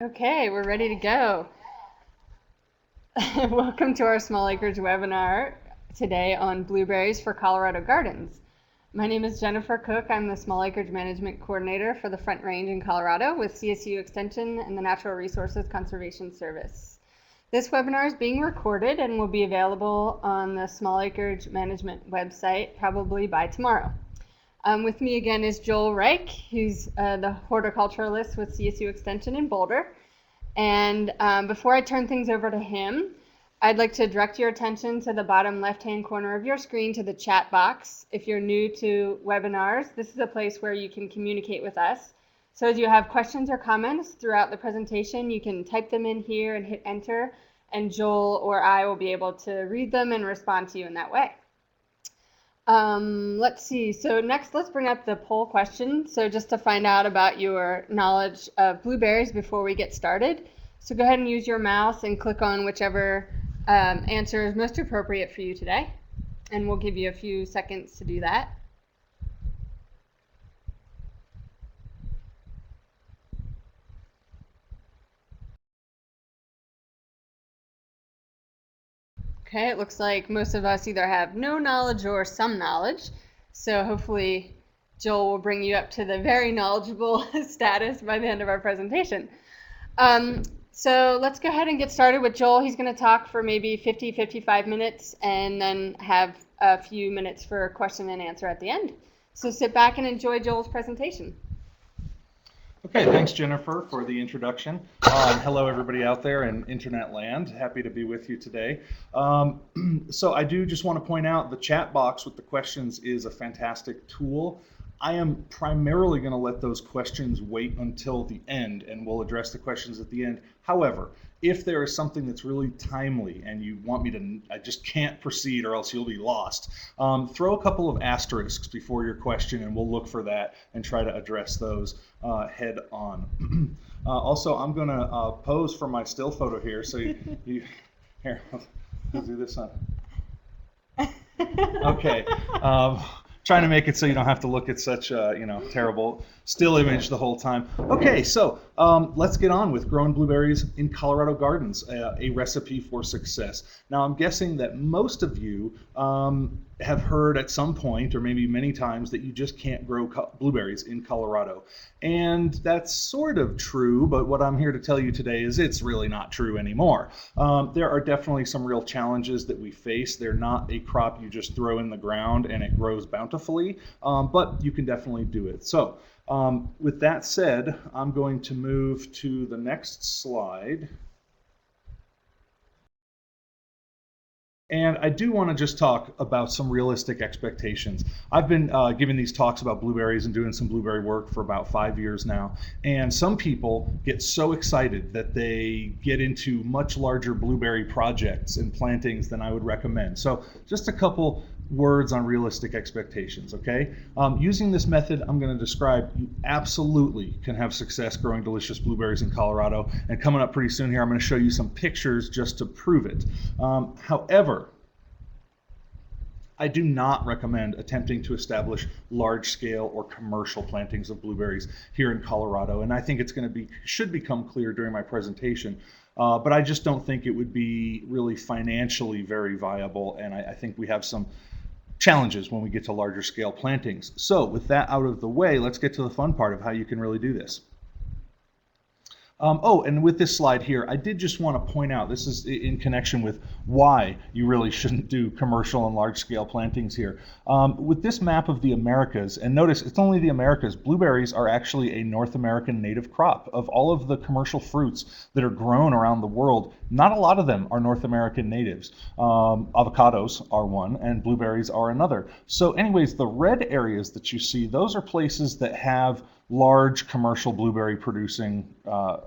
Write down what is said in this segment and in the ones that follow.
Okay, we're ready to go. Welcome to our small acreage webinar today on blueberries for Colorado gardens. My name is Jennifer Cook. I'm the small acreage management coordinator for the Front Range in Colorado with CSU Extension and the Natural Resources Conservation Service. This webinar is being recorded and will be available on the small acreage management website probably by tomorrow. With me again is Joel Reich, who's the horticulturalist with CSU Extension in Boulder. And before I turn things over to him, I'd like to direct your attention to the bottom left-hand corner of your screen to the chat box. If you're new to webinars, this is a place where you can communicate with us. So as you have questions or comments throughout the presentation, you can type them in here and hit enter, and Joel or I will be able to read them and respond to you in that way. Let's see. So next, let's bring up the poll question. So just to find out about your knowledge of blueberries before we get started. So go ahead and use your mouse and click on whichever answer is most appropriate for you today. And we'll give you a few seconds to do that. Okay, it looks like most of us either have no knowledge or some knowledge. So hopefully Joel will bring you up to the very knowledgeable status by the end of our presentation. So let's go ahead and get started with Joel. He's going to talk for maybe 55 minutes and then have a few minutes for question and answer at the end. So sit back and enjoy Joel's presentation. Okay, thanks Jennifer for the introduction. Hello everybody out there in internet land. Happy to be with you today. So I do just want to point out the chat box with the questions is a fantastic tool. I am primarily going to let those questions wait until the end, and we'll address the questions at the end. However, if there is something that's really timely and you want me to, I just can't proceed or else you'll be lost, throw a couple of asterisks before your question and we'll look for that and try to address those head on. Also, I'm going to pose for my still photo here. So you here, I'll do this on. Okay. Trying to make it so you don't have to look at such a terrible still image the whole time. Okay, so let's get on with growing blueberries in Colorado gardens, a recipe for success. Now I'm guessing that most of you have heard at some point or maybe many times that you just can't grow blueberries in Colorado. And that's sort of true, but what I'm here to tell you today is it's really not true anymore. There are definitely some real challenges that we face. They're not a crop you just throw in the ground and it grows bountifully, but you can definitely do it. So with that said, I'm going to move to the next slide. And I do want to just talk about some realistic expectations. I've been giving these talks about blueberries and doing some blueberry work for about 5 years now. And some people get so excited that they get into much larger blueberry projects and plantings than I would recommend. So just a couple words on realistic expectations, okay? Using this method I'm going to describe, you absolutely can have success growing delicious blueberries in Colorado. And coming up pretty soon here, I'm going to show you some pictures just to prove it. However, I do not recommend attempting to establish large-scale or commercial plantings of blueberries here in Colorado, and I think it's going to should become clear during my presentation. But I just don't think it would be really financially very viable, and I think we have some challenges when we get to larger scale plantings. So with that out of the way, let's get to the fun part of how you can really do this. Oh, and with this slide here, I did just want to point out, this is in connection with why you really shouldn't do commercial and large-scale plantings here. With this map of the Americas, and notice it's only the Americas, blueberries are actually a North American native crop. Of all of the commercial fruits that are grown around the world, not a lot of them are North American natives. Avocados are one, and blueberries are another. So anyways, the red areas that you see, those are places that have large commercial blueberry producing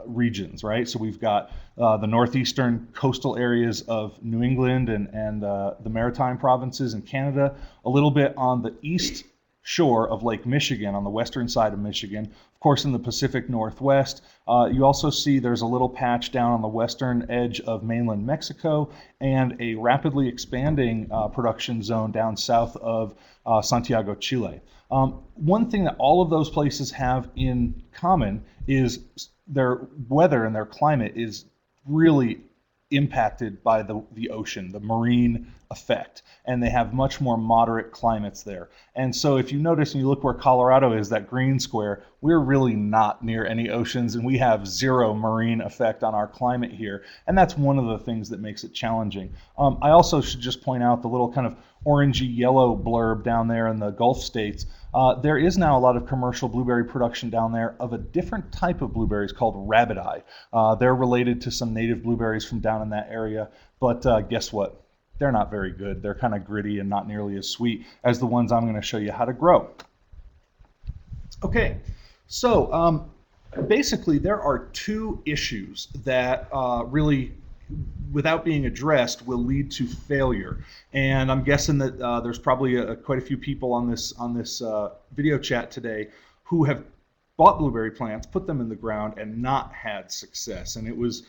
regions, right? So we've got the northeastern coastal areas of New England and the maritime provinces in Canada, a little bit on the east shore of Lake Michigan, on the western side of Michigan. Of course, in the Pacific Northwest, you also see there's a little patch down on the western edge of mainland Mexico and a rapidly expanding production zone down south of Santiago, Chile. One thing that all of those places have in common is their weather and their climate is really impacted by the ocean, the marine effect, and they have much more moderate climates there. And so if you notice and you look where Colorado is, that green square, we're really not near any oceans, and we have zero marine effect on our climate here, and that's one of the things that makes it challenging. I also should just point out the little kind of orangey yellow blurb down there in the Gulf states. There is now a lot of commercial blueberry production down there of a different type of blueberries called rabbit eye. They're related to some native blueberries from down in that area, but guess what? They're not very good. They're kind of gritty and not nearly as sweet as the ones I'm going to show you how to grow. Okay, so basically there are two issues that really, without being addressed, will lead to failure. And I'm guessing that there's probably quite a few people on this video chat today who have bought blueberry plants, put them in the ground, and not had success. And it was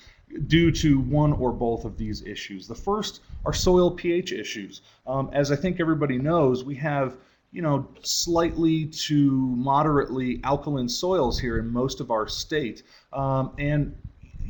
due to one or both of these issues. The first are soil pH issues. As I think everybody knows, we have slightly to moderately alkaline soils here in most of our state. And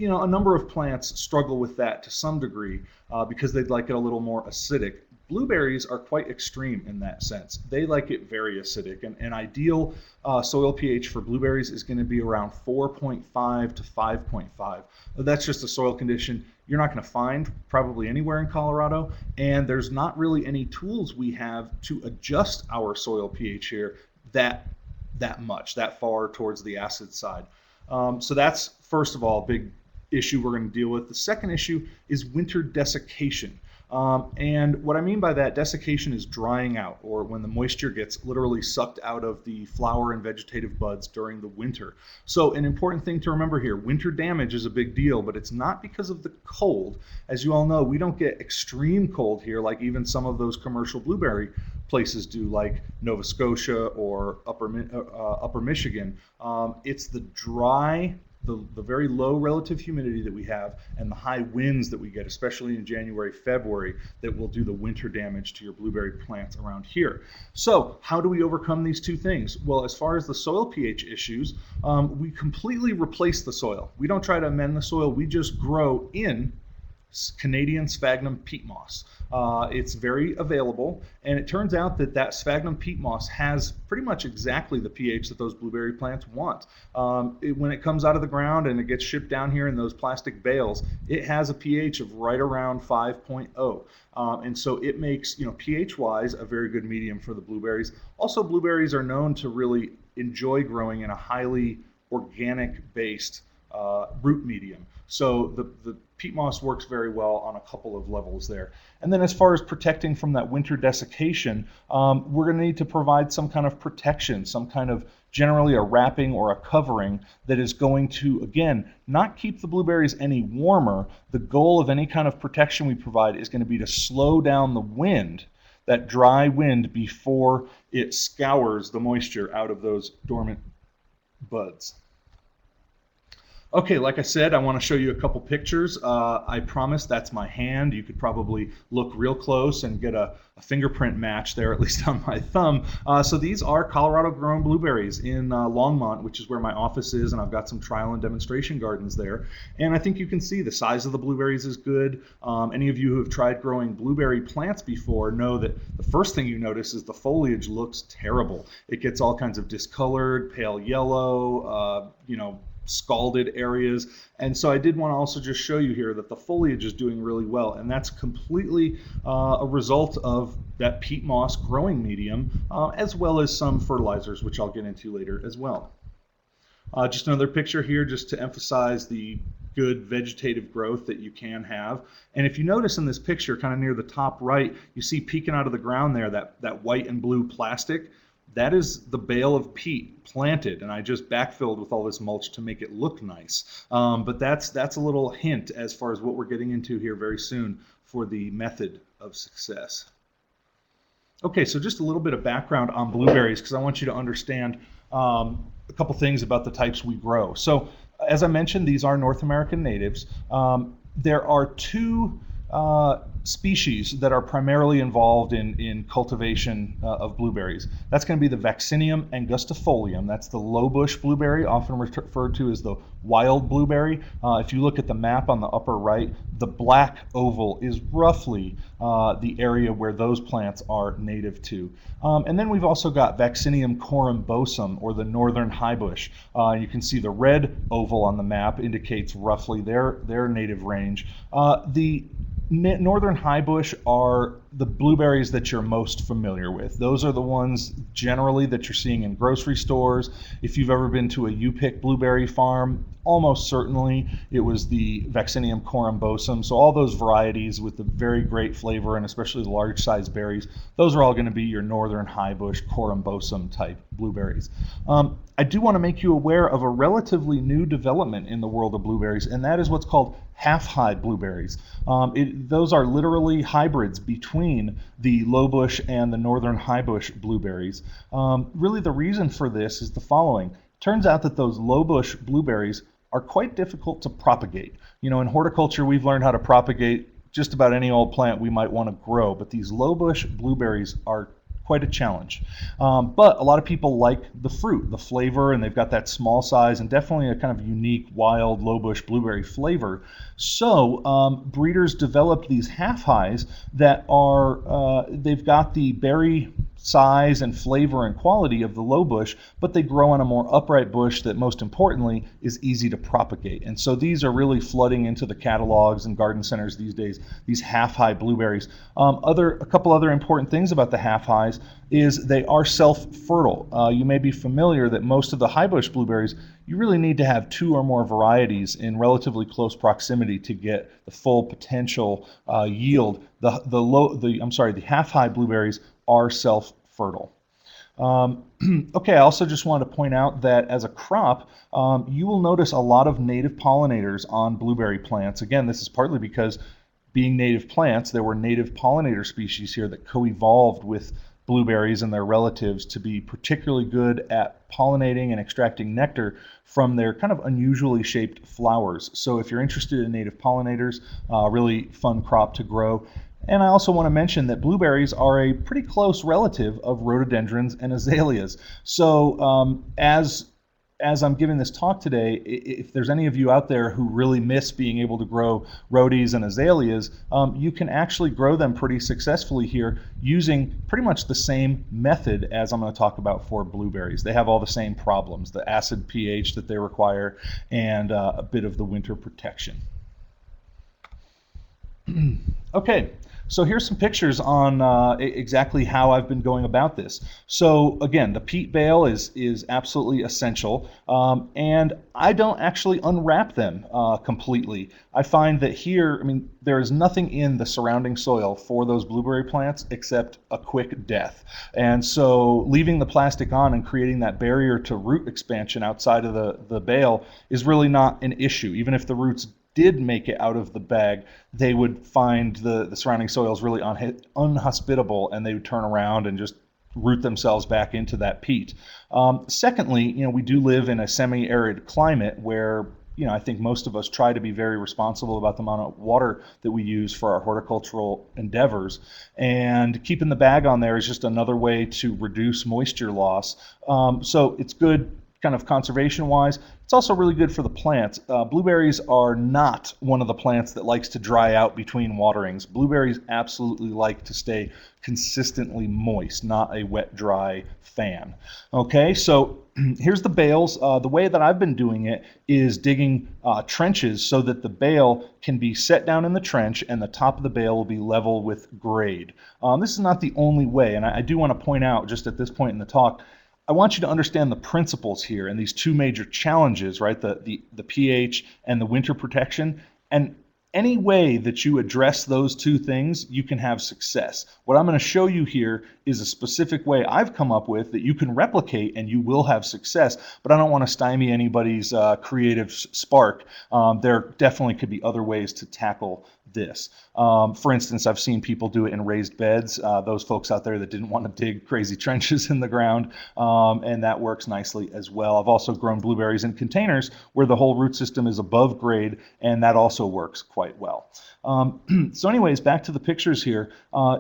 a number of plants struggle with that to some degree because they'd like it a little more acidic. Blueberries are quite extreme in that sense. They like it very acidic. And an ideal soil pH for blueberries is going to be around 4.5 to 5.5. That's just a soil condition you're not going to find probably anywhere in Colorado. And there's not really any tools we have to adjust our soil pH here that far towards the acid side. So that's, first of all, a big issue we're going to deal with. The second issue is winter desiccation. And what I mean by that, desiccation is drying out, or when the moisture gets literally sucked out of the flower and vegetative buds during the winter. So an important thing to remember here, winter damage is a big deal, but it's not because of the cold. As you all know, we don't get extreme cold here like even some of those commercial blueberry places do, like Nova Scotia or Upper Michigan. It's the dry, the very low relative humidity that we have and the high winds that we get, especially in January, February, that will do the winter damage to your blueberry plants around here. So how do we overcome these two things? Well, as far as the soil pH issues, we completely replace the soil. We don't try to amend the soil. We just grow in Canadian sphagnum peat moss. It's very available, and it turns out that sphagnum peat moss has pretty much exactly the pH that those blueberry plants want. When it comes out of the ground and it gets shipped down here in those plastic bales, it has a pH of right around 5.0. And so it makes, pH-wise, a very good medium for the blueberries. Also, blueberries are known to really enjoy growing in a highly organic-based root medium. So the peat moss works very well on a couple of levels there. And then as far as protecting from that winter desiccation, we're going to need to provide some kind of protection, some kind of generally a wrapping or a covering that is going to, again, not keep the blueberries any warmer. The goal of any kind of protection we provide is going to be to slow down the wind, that dry wind, before it scours the moisture out of those dormant buds. Okay, like I said, I want to show you a couple pictures. I promise that's my hand. You could probably look real close and get a fingerprint match there, at least on my thumb. So these are Colorado-grown blueberries in Longmont, which is where my office is, and I've got some trial and demonstration gardens there. And I think you can see the size of the blueberries is good. Any of you who have tried growing blueberry plants before know that the first thing you notice is the foliage looks terrible. It gets all kinds of discolored, pale yellow, scalded areas. And so I did want to also just show you here that the foliage is doing really well, and that's completely a result of that peat moss growing medium, as well as some fertilizers, which I'll get into later as well. Just another picture here just to emphasize the good vegetative growth that you can have. And if you notice in this picture, kind of near the top right, you see peeking out of the ground there, that white and blue plastic. That is the bale of peat planted, and I just backfilled with all this mulch to make it look nice. But that's a little hint as far as what we're getting into here very soon for the method of success. Okay, so just a little bit of background on blueberries because I want you to understand a couple things about the types we grow. So, as I mentioned, these are North American natives. There are two species that are primarily involved in cultivation of blueberries. That's going to be the Vaccinium angustifolium. That's the low bush blueberry, often referred to as the wild blueberry. If you look at the map on the upper right, the black oval is roughly the area where those plants are native to. And then we've also got Vaccinium corymbosum, or the northern highbush. You can see the red oval on the map indicates roughly their native range. The northern highbush are the blueberries that you're most familiar with. Those are the ones generally that you're seeing in grocery stores. If you've ever been to a U-pick blueberry farm, almost certainly it was the Vaccinium corymbosum. So all those varieties with the very great flavor and especially the large size berries, those are all going to be your northern highbush corymbosum type blueberries. I do want to make you aware of a relatively new development in the world of blueberries, and that is what's called half-high blueberries. Those are literally hybrids between the lowbush and the northern highbush blueberries. Really the reason for this is the following. Turns out that those lowbush blueberries are quite difficult to propagate. You know, in horticulture, we've learned how to propagate just about any old plant we might want to grow, but these lowbush blueberries are quite a challenge. But a lot of people like the fruit, the flavor, and they've got that small size and definitely a kind of unique wild lowbush blueberry flavor. So breeders developed these half-highs that are, they've got the berry size and flavor and quality of the low bush, but they grow on a more upright bush that most importantly is easy to propagate. And so these are really flooding into the catalogs and garden centers these days, these half-high blueberries. A couple other important things about the half-highs is they are self-fertile. You may be familiar that most of the high bush blueberries, you really need to have 2 or more varieties in relatively close proximity to get the full potential yield. The half-high blueberries are self-fertile. Okay, I also just wanted to point out that as a crop, you will notice a lot of native pollinators on blueberry plants. Again, this is partly because being native plants, there were native pollinator species here that co-evolved with blueberries and their relatives to be particularly good at pollinating and extracting nectar from their kind of unusually shaped flowers. So if you're interested in native pollinators, really fun crop to grow. And I also want to mention that blueberries are a pretty close relative of rhododendrons and azaleas. So as I'm giving this talk today, if there's any of you out there who really miss being able to grow rhodies and azaleas, you can actually grow them pretty successfully here using pretty much the same method as I'm going to talk about for blueberries. They have all the same problems, the acid pH that they require and a bit of the winter protection. Okay. So here's some pictures on exactly how I've been going about this. So again, the peat bale is absolutely essential, and I don't actually unwrap them completely. I find that here, there is nothing in the surrounding soil for those blueberry plants except a quick death. And so leaving the plastic on and creating that barrier to root expansion outside of the bale is really not an issue. Even if the roots did make it out of the bag, they would find the surrounding soils really unhospitable, and they would turn around and just root themselves back into that peat. Secondly, we do live in a semi-arid climate where I think most of us try to be very responsible about the amount of water that we use for our horticultural endeavors. And keeping the bag on there is just another way to reduce moisture loss. So it's good kind of conservation-wise. It's also really good for the plants. Blueberries are not one of the plants that likes to dry out between waterings. Blueberries absolutely like to stay consistently moist, not a wet, dry fan. Okay, so here's the bales. The way that I've been doing it is digging trenches so that the bale can be set down in the trench and the top of the bale will be level with grade. This is not the only way, and I do want to point out just at this point in the talk, I want you to understand the principles here and these two major challenges, right? The pH and the winter protection. And any way that you address those two things, you can have success. What I'm going to show you here is a specific way I've come up with that you can replicate and you will have success, but I don't want to stymie anybody's creative spark. There definitely could be other ways to tackle this. For instance, I've seen people do it in raised beds, those folks out there that didn't want to dig crazy trenches in the ground, and that works nicely as well. I've also grown blueberries in containers where the whole root system is above grade, and that also works quite well. So anyways, back to the pictures here.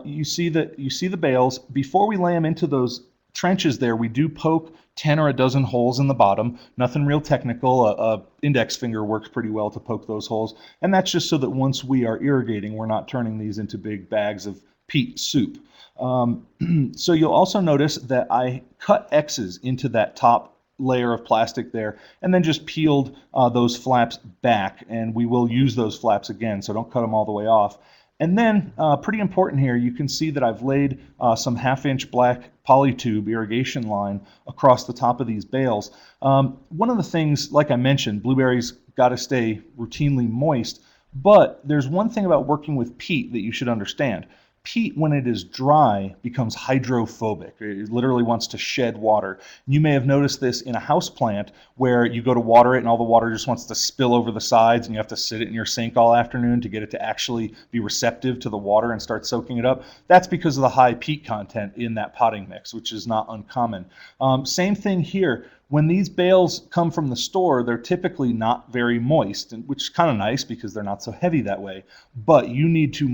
You see the bales. Before we lay them into those trenches there, we do poke 10 or a dozen holes in the bottom. Nothing real technical. A index finger works pretty well to poke those holes. And that's just so that once we are irrigating, we're not turning these into big bags of peat soup. So you'll also notice that I cut X's into that top layer of plastic there and then just peeled those flaps back, and we will use those flaps again, so don't cut them all the way off. And then, pretty important here, you can see that I've laid some 1/2-inch black polytube irrigation line across the top of these bales. One of the things, like I mentioned, blueberries got to stay routinely moist, but there's one thing about working with peat that you should understand. Peat, when it is dry, becomes hydrophobic. It literally wants to shed water. You may have noticed this in a house plant where you go to water it and all the water just wants to spill over the sides and you have to sit it in your sink all afternoon to get it to actually be receptive to the water and start soaking it up. That's because of the high peat content in that potting mix, which is not uncommon. Same thing here. When these bales come from the store, they're typically not very moist, which is kind of nice because they're not so heavy that way. But you need to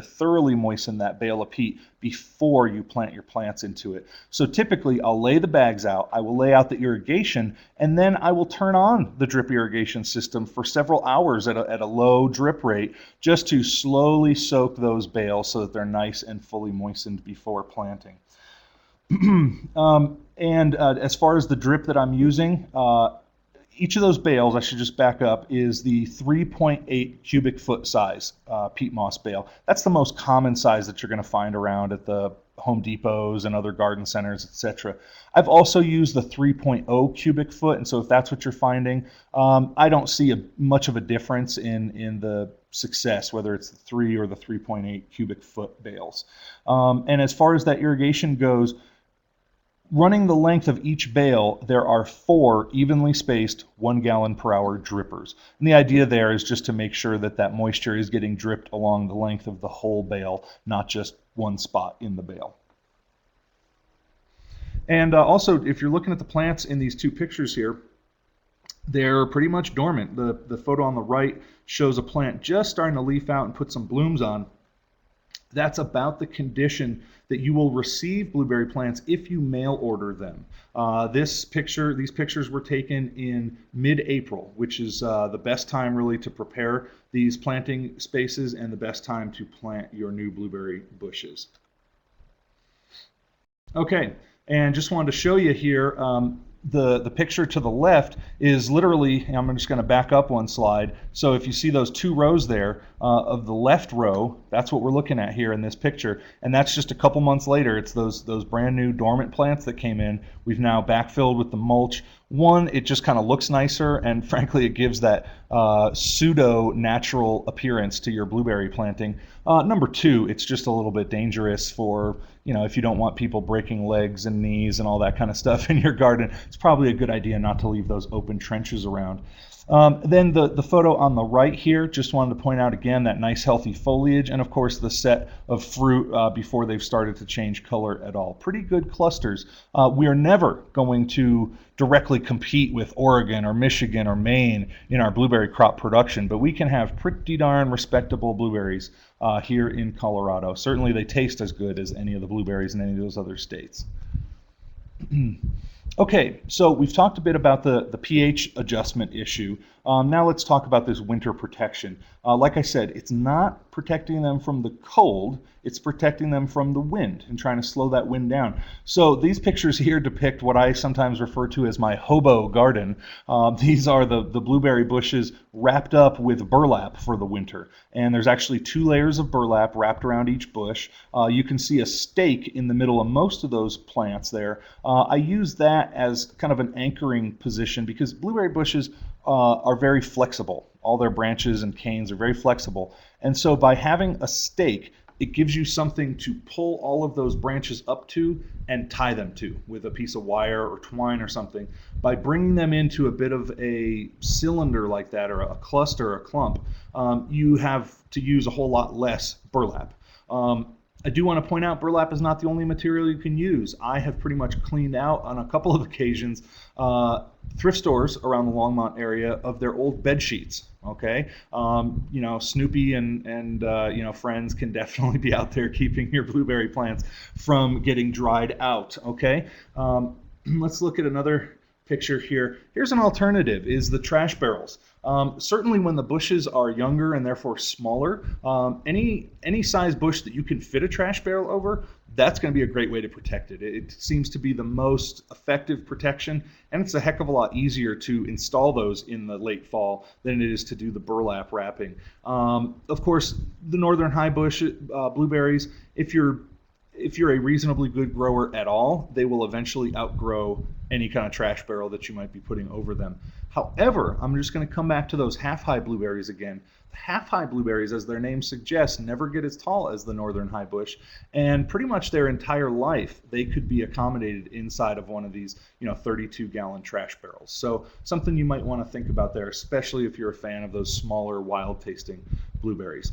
thoroughly moisten that bale of peat before you plant your plants into it. So typically I'll lay the bags out, I will lay out the irrigation, and then I will turn on the drip irrigation system for several hours at a low drip rate just to slowly soak those bales so that they're nice and fully moistened before planting. As far as the drip that I'm using, each of those bales, I should just back up, is the 3.8 cubic foot size peat moss bale. That's the most common size that you're going to find around at the Home Depots and other garden centers, etc. I've also used the 3.0 cubic foot, and so if that's what you're finding, I don't see much of a difference in the success, whether it's the 3 or the 3.8 cubic foot bales. And as far as that irrigation goes, running the length of each bale, there are 4 evenly spaced 1 gallon per hour drippers. And the idea there is just to make sure that that moisture is getting dripped along the length of the whole bale, not just one spot in the bale. And also, if you're looking at the plants in these 2 pictures here, they're pretty much dormant. The photo on the right shows a plant just starting to leaf out and put some blooms on. That's about the condition that you will receive blueberry plants if you mail order them. These pictures were taken in mid-April, which is the best time really to prepare these planting spaces and the best time to plant your new blueberry bushes. Okay, and just wanted to show you here, the picture to the left is literally, and I'm just going to back up one slide. So if you see those 2 rows there, of the left row, that's what we're looking at here in this picture. And that's just a couple months later. It's those brand new dormant plants that came in. We've now backfilled with the mulch. One, it just kind of looks nicer, and frankly, it gives that pseudo-natural appearance to your blueberry planting. Number 2, it's just a little bit dangerous for, if you don't want people breaking legs and knees and all that kind of stuff in your garden. It's probably a good idea not to leave those open trenches around. Then the photo on the right here, just wanted to point out again that nice healthy foliage, and of course the set of fruit before they've started to change color at all. Pretty good clusters. We are never going to directly compete with Oregon or Michigan or Maine in our blueberry crop production, but we can have pretty darn respectable blueberries here in Colorado. Certainly they taste as good as any of the blueberries in any of those other states. Okay, so we've talked a bit about the pH adjustment issue. Now let's talk about this winter protection. Like I said, it's not protecting them from the cold, it's protecting them from the wind and trying to slow that wind down. So these pictures here depict what I sometimes refer to as my hobo garden. These are the blueberry bushes wrapped up with burlap for the winter. And there's actually 2 layers of burlap wrapped around each bush. You can see a stake in the middle of most of those plants there. I use that as kind of an anchoring position because blueberry bushes are very flexible. All their branches and canes are very flexible. And so by having a stake, it gives you something to pull all of those branches up to and tie them to with a piece of wire or twine or something. By bringing them into a bit of a cylinder like that, or a cluster or a clump, you have to use a whole lot less burlap. I do want to point out burlap is not the only material you can use. I have pretty much cleaned out on a couple of occasions thrift stores around the Longmont area of their old bed sheets. Okay, Snoopy and friends can definitely be out there keeping your blueberry plants from getting dried out. Okay, let's look at another picture here. Here's an alternative: is the trash barrels. Certainly when the bushes are younger and therefore smaller, any size bush that you can fit a trash barrel over, that's going to be a great way to protect it. It seems to be the most effective protection, and it's a heck of a lot easier to install those in the late fall than it is to do the burlap wrapping. Of course, the northern high bush blueberries, if you're a reasonably good grower at all, they will eventually outgrow any kind of trash barrel that you might be putting over them. However, I'm just going to come back to those half-high blueberries again. The half-high blueberries, as their name suggests, never get as tall as the northern high bush, and pretty much their entire life they could be accommodated inside of one of these 32-gallon trash barrels. So something you might want to think about there, especially if you're a fan of those smaller, wild-tasting blueberries.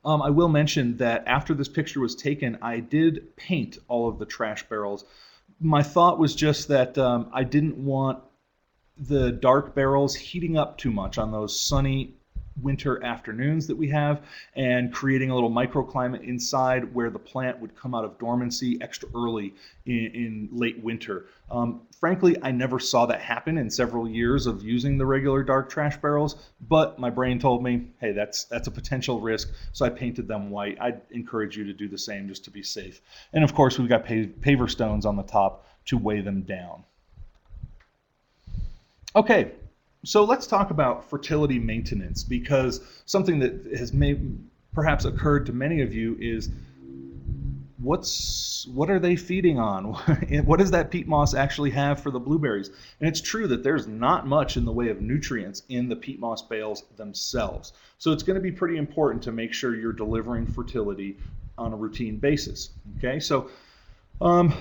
I will mention that after this picture was taken, I did paint all of the trash barrels. My thought was just that I didn't want the dark barrels heating up too much on those sunny winter afternoons that we have, and creating a little microclimate inside where the plant would come out of dormancy extra early in late winter. Frankly, I never saw that happen in several years of using the regular dark trash barrels, but my brain told me, hey, that's a potential risk, so I painted them white. I'd encourage you to do the same just to be safe. And of course, we've got paver stones on the top to weigh them down. Okay, so let's talk about fertility maintenance, because something that has perhaps occurred to many of you is, what are they feeding on? What does that peat moss actually have for the blueberries? And it's true that there's not much in the way of nutrients in the peat moss bales themselves. So it's going to be pretty important to make sure you're delivering fertility on a routine basis. Okay, so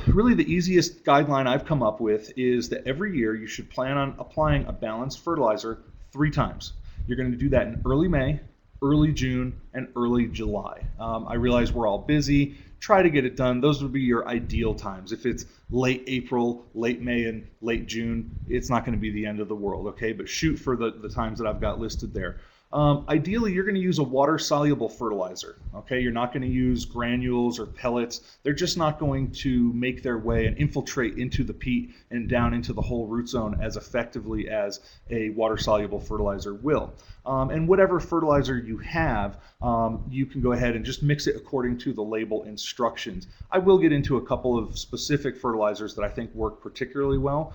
really the easiest guideline I've come up with is that every year you should plan on applying a balanced fertilizer 3 times. You're going to do that in early May, early June, and early July. I realize we're all busy. Try to get it done. Those would be your ideal times. If it's late April, late May, and late June, it's not going to be the end of the world, okay? But shoot for the times that I've got listed there. Ideally, you're going to use a water-soluble fertilizer, okay? You're not going to use granules or pellets. They're just not going to make their way and infiltrate into the peat and down into the whole root zone as effectively as a water-soluble fertilizer will. And whatever fertilizer you have, you can go ahead and just mix it according to the label instructions. I will get into a couple of specific fertilizers that I think work particularly well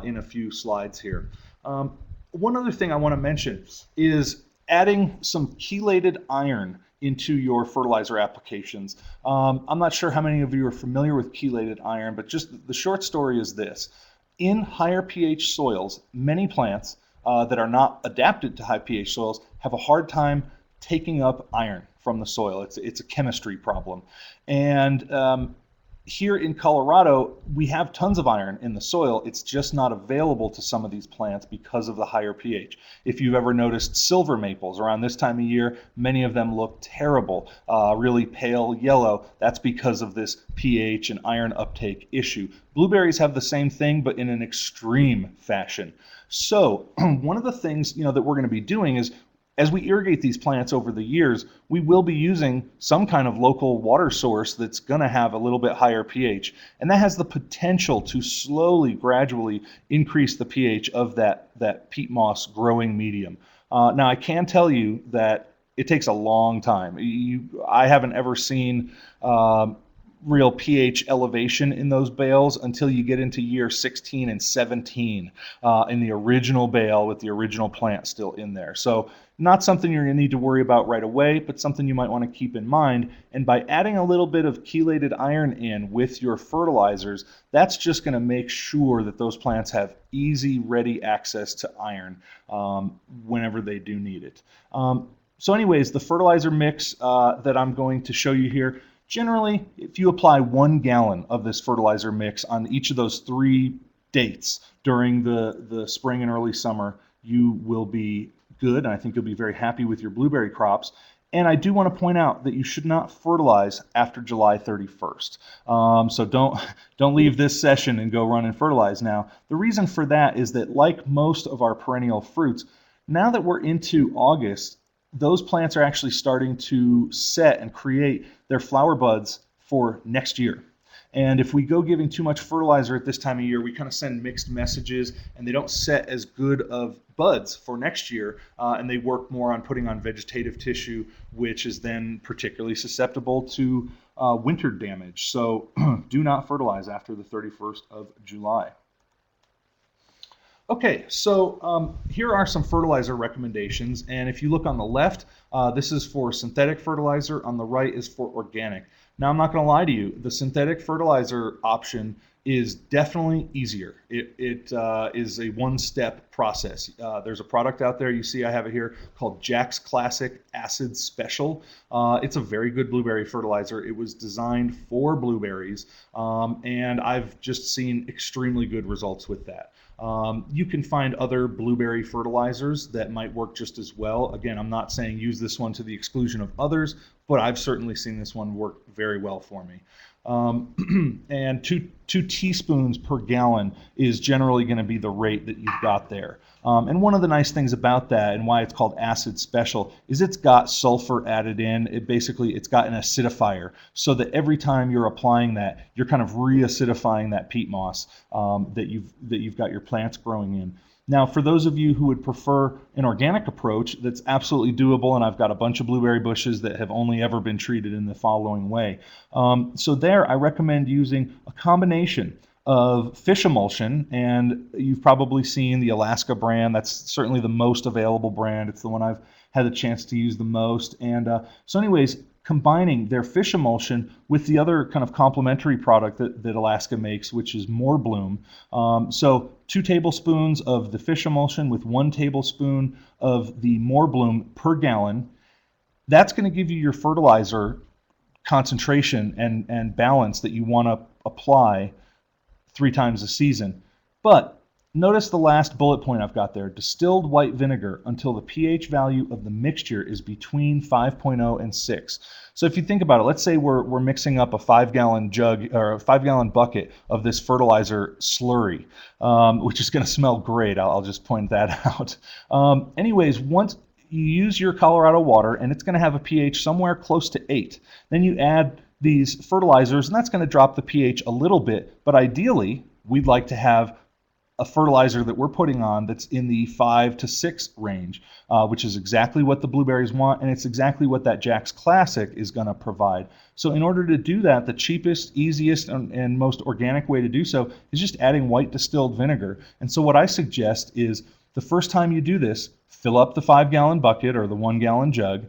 in a few slides here. One other thing I want to mention is adding some chelated iron into your fertilizer applications. I'm not sure how many of you are familiar with chelated iron, but just the short story is this. In higher pH soils, many plants that are not adapted to high pH soils have a hard time taking up iron from the soil. It's a chemistry problem. And here in Colorado, we have tons of iron in the soil. It's just not available to some of these plants because of the higher pH. If you've ever noticed silver maples around this time of year, many of them look terrible, really pale yellow. That's because of this pH and iron uptake issue. Blueberries have the same thing, but in an extreme fashion. So one of the things that we're going to be doing is, as we irrigate these plants over the years, we will be using some kind of local water source that's going to have a little bit higher pH. And that has the potential to slowly, gradually increase the pH of that peat moss growing medium. Now, I can tell you that it takes a long time. I haven't ever seen real pH elevation in those bales until you get into year 16 and 17 in the original bale with the original plant still in there. So not something you're going to need to worry about right away, but something you might want to keep in mind. And by adding a little bit of chelated iron in with your fertilizers, that's just going to make sure that those plants have easy, ready access to iron whenever they do need it. So anyways, the fertilizer mix that I'm going to show you here, generally, if you apply 1 gallon of this fertilizer mix on each of those 3 dates during the spring and early summer, you will be good, and I think you'll be very happy with your blueberry crops. And I do want to point out that you should not fertilize after July 31st. So don't leave this session and go run and fertilize now. The reason for that is that, like most of our perennial fruits, now that we're into August, those plants are actually starting to set and create their flower buds for next year. And if we go giving too much fertilizer at this time of year, we kind of send mixed messages, and they don't set as good of buds for next year, and they work more on putting on vegetative tissue, which is then particularly susceptible to winter damage. So do not fertilize after the 31st of July. Okay, so here are some fertilizer recommendations, and if you look on the left, this is for synthetic fertilizer. On the right is for organic. Now, I'm not going to lie to you, the synthetic fertilizer option is definitely easier. It is a one-step process. There's a product out there, you see I have it here, called Jack's Classic Acid Special. It's a very good blueberry fertilizer. It was designed for blueberries, and I've just seen extremely good results with that. You can find other blueberry fertilizers that might work just as well. Again, I'm not saying use this one to the exclusion of others, but I've certainly seen this one work very well for me. And two teaspoons per gallon is generally going to be the rate that you've got there. And one of the nice things about that, and why it's called Acid Special, is it's got sulfur added in. It's got an acidifier, so that every time you're applying that, you're kind of re-acidifying that peat moss that you've got your plants growing in. Now, for those of you who would prefer an organic approach, that's absolutely doable, and I've got a bunch of blueberry bushes that have only ever been treated in the following way. So there, I recommend using a combination of fish emulsion, and you've probably seen the Alaska brand. That's certainly the most available brand. It's the one I've had a chance to use the most. And so anyways, combining their fish emulsion with the other kind of complementary product that Alaska makes, which is More Bloom. So 2 tablespoons of the fish emulsion with 1 tablespoon of the More Bloom per gallon. That's going to give you your fertilizer concentration and balance that you want to apply 3 times a season. But notice the last bullet point I've got there, distilled white vinegar until the pH value of the mixture is between 5.0 and 6. So if you think about it, let's say we're mixing up a 5-gallon jug or a 5-gallon bucket of this fertilizer slurry, which is going to smell great. I'll just point that out. Anyways, once you use your Colorado water, and it's going to have a pH somewhere close to 8, then you add these fertilizers, and that's going to drop the pH a little bit, but ideally we'd like to have a fertilizer that we're putting on that's in the 5 to 6 range, which is exactly what the blueberries want, and it's exactly what that Jack's Classic is going to provide. So in order to do that, the cheapest, easiest, and most organic way to do so is just adding white distilled vinegar. And so what I suggest is the first time you do this, fill up the 5-gallon bucket or the 1-gallon jug,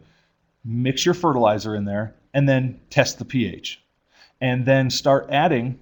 mix your fertilizer in there, and then test the pH. And then start adding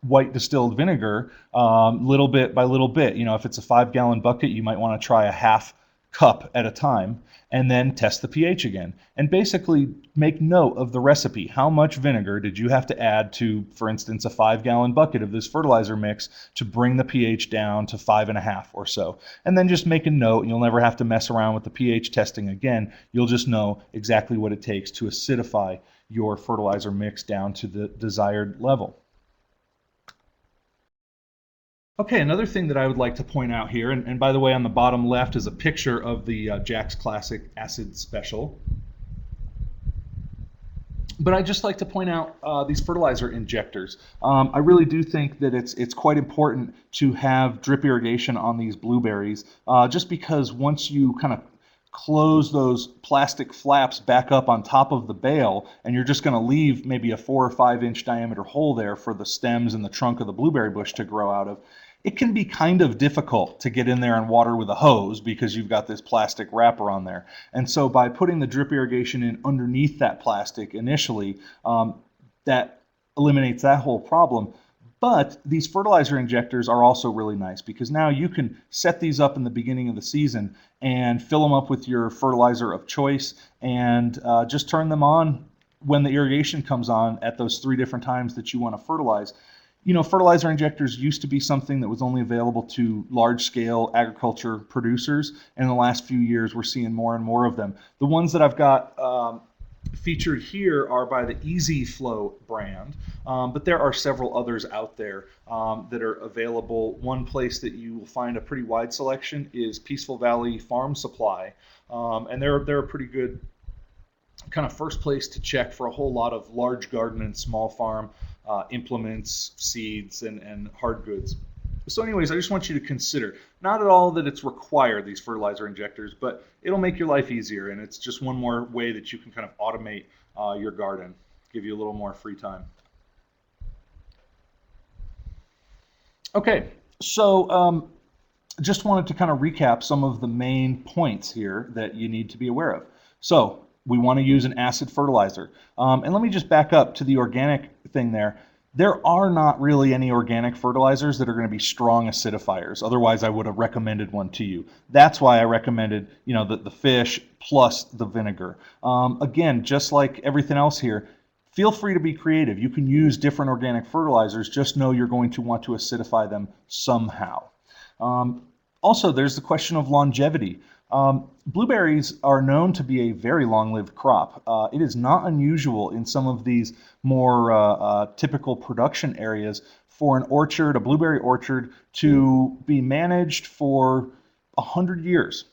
white distilled vinegar little bit by little bit. You know, if it's a 5-gallon bucket, you might want to try a half cup at a time, and then test the pH again. And basically make note of the recipe. How much vinegar did you have to add to, for instance, a 5-gallon bucket of this fertilizer mix to bring the pH down to 5.5 or so? And then just make a note, and you'll never have to mess around with the pH testing again. You'll just know exactly what it takes to acidify your fertilizer mix down to the desired level. Okay, another thing that I would like to point out here, and by the way, on the bottom left is a picture of the Jack's Classic Acid Special. But I'd just like to point out these fertilizer injectors. I really do think that it's quite important to have drip irrigation on these blueberries, just because once you kind of close those plastic flaps back up on top of the bale, and you're just going to leave maybe a 4 or 5 inch diameter hole there for the stems and the trunk of the blueberry bush to grow out of, it can be kind of difficult to get in there and water with a hose because you've got this plastic wrapper on there. And so by putting the drip irrigation in underneath that plastic initially, that eliminates that whole problem. But these fertilizer injectors are also really nice because now you can set these up in the beginning of the season and fill them up with your fertilizer of choice and just turn them on when the irrigation comes on at those 3 different times that you want to fertilize. Fertilizer injectors used to be something that was only available to large-scale agriculture producers, and in the last few years we're seeing more and more of them. The ones that I've got featured here are by the EZ-FLO brand, but there are several others out there that are available. One place that you will find a pretty wide selection is Peaceful Valley Farm Supply, and they're a pretty good kind of first place to check for a whole lot of large garden and small farm implements, seeds, and hard goods. So anyways, I just want you to consider, not at all that it's required, these fertilizer injectors, but it'll make your life easier, and it's just one more way that you can kind of automate your garden, give you a little more free time. Okay, so just wanted to kind of recap some of the main points here that you need to be aware of. So we want to use an acid fertilizer. And let me just back up to the organic thing there. There are not really any organic fertilizers that are going to be strong acidifiers. Otherwise, I would have recommended one to you. That's why I recommended, the fish plus the vinegar. Again, just like everything else here, feel free to be creative. You can use different organic fertilizers. Just know you're going to want to acidify them somehow. Also, there's the question of longevity. Blueberries are known to be a very long-lived crop. It is not unusual in some of these more typical production areas for an orchard, a blueberry orchard, to be managed for 100 years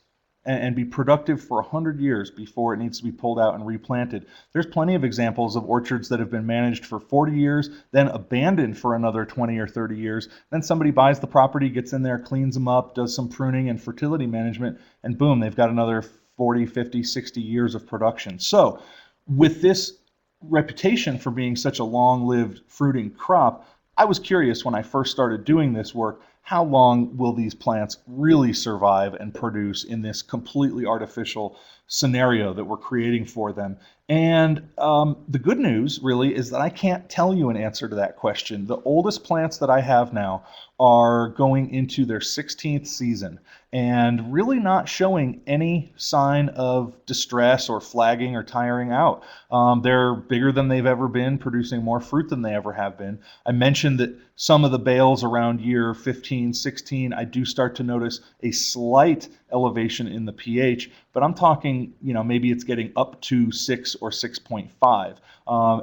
and be productive for 100 years before it needs to be pulled out and replanted. There's plenty of examples of orchards that have been managed for 40 years, then abandoned for another 20 or 30 years. Then somebody buys the property, gets in there, cleans them up, does some pruning and fertility management, and boom, they've got another 40, 50, 60 years of production. So with this reputation for being such a long-lived fruiting crop, I was curious when I first started doing this work, how long will these plants really survive and produce in this completely artificial scenario that we're creating for them? And the good news really is that I can't tell you an answer to that question. The oldest plants that I have now are going into their 16th season and really not showing any sign of distress or flagging or tiring out. They're bigger than they've ever been, producing more fruit than they ever have been. I mentioned that some of the bales around year 15, 16, I do start to notice a slight elevation in the pH, but I'm talking, maybe it's getting up to 6 or 6.5.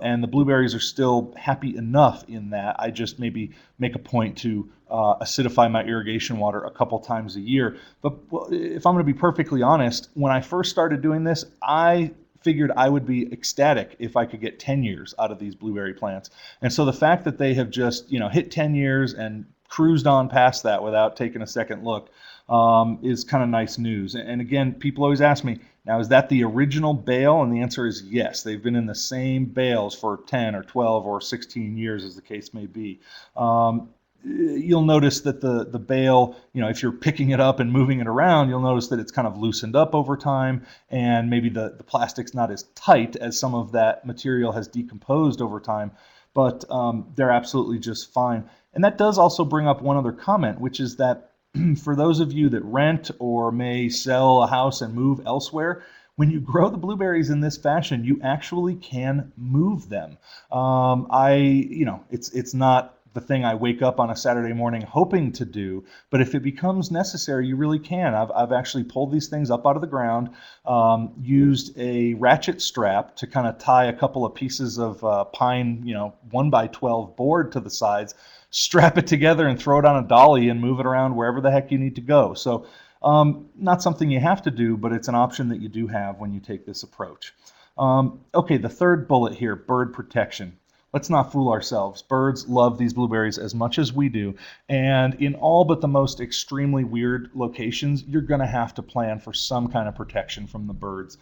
And the blueberries are still happy enough in that. I just maybe make a point to acidify my irrigation water a couple times a year. But if I'm going to be perfectly honest, when I first started doing this, I figured I would be ecstatic if I could get 10 years out of these blueberry plants. And so the fact that they have just, hit 10 years and cruised on past that without taking a second look is kind of nice news. And again, people always ask me, now, is that the original bale? And the answer is yes. They've been in the same bales for 10 or 12 or 16 years, as the case may be. You'll notice that the bale, if you're picking it up and moving it around, you'll notice that it's kind of loosened up over time, and maybe the plastic's not as tight as some of that material has decomposed over time, but they're absolutely just fine. And that does also bring up one other comment, which is that for those of you that rent or may sell a house and move elsewhere, when you grow the blueberries in this fashion, you actually can move them. It's not the thing I wake up on a Saturday morning hoping to do, but if it becomes necessary, you really can. I've actually pulled these things up out of the ground, used a ratchet strap to kind of tie a couple of pieces of pine, 1x12 board to the sides, strap it together and throw it on a dolly and move it around wherever the heck you need to go. So not something you have to do, but it's an option that you do have when you take this approach. Okay, the third bullet here, bird protection. Let's not fool ourselves. Birds love these blueberries as much as we do, and in all but the most extremely weird locations, you're going to have to plan for some kind of protection from the birds.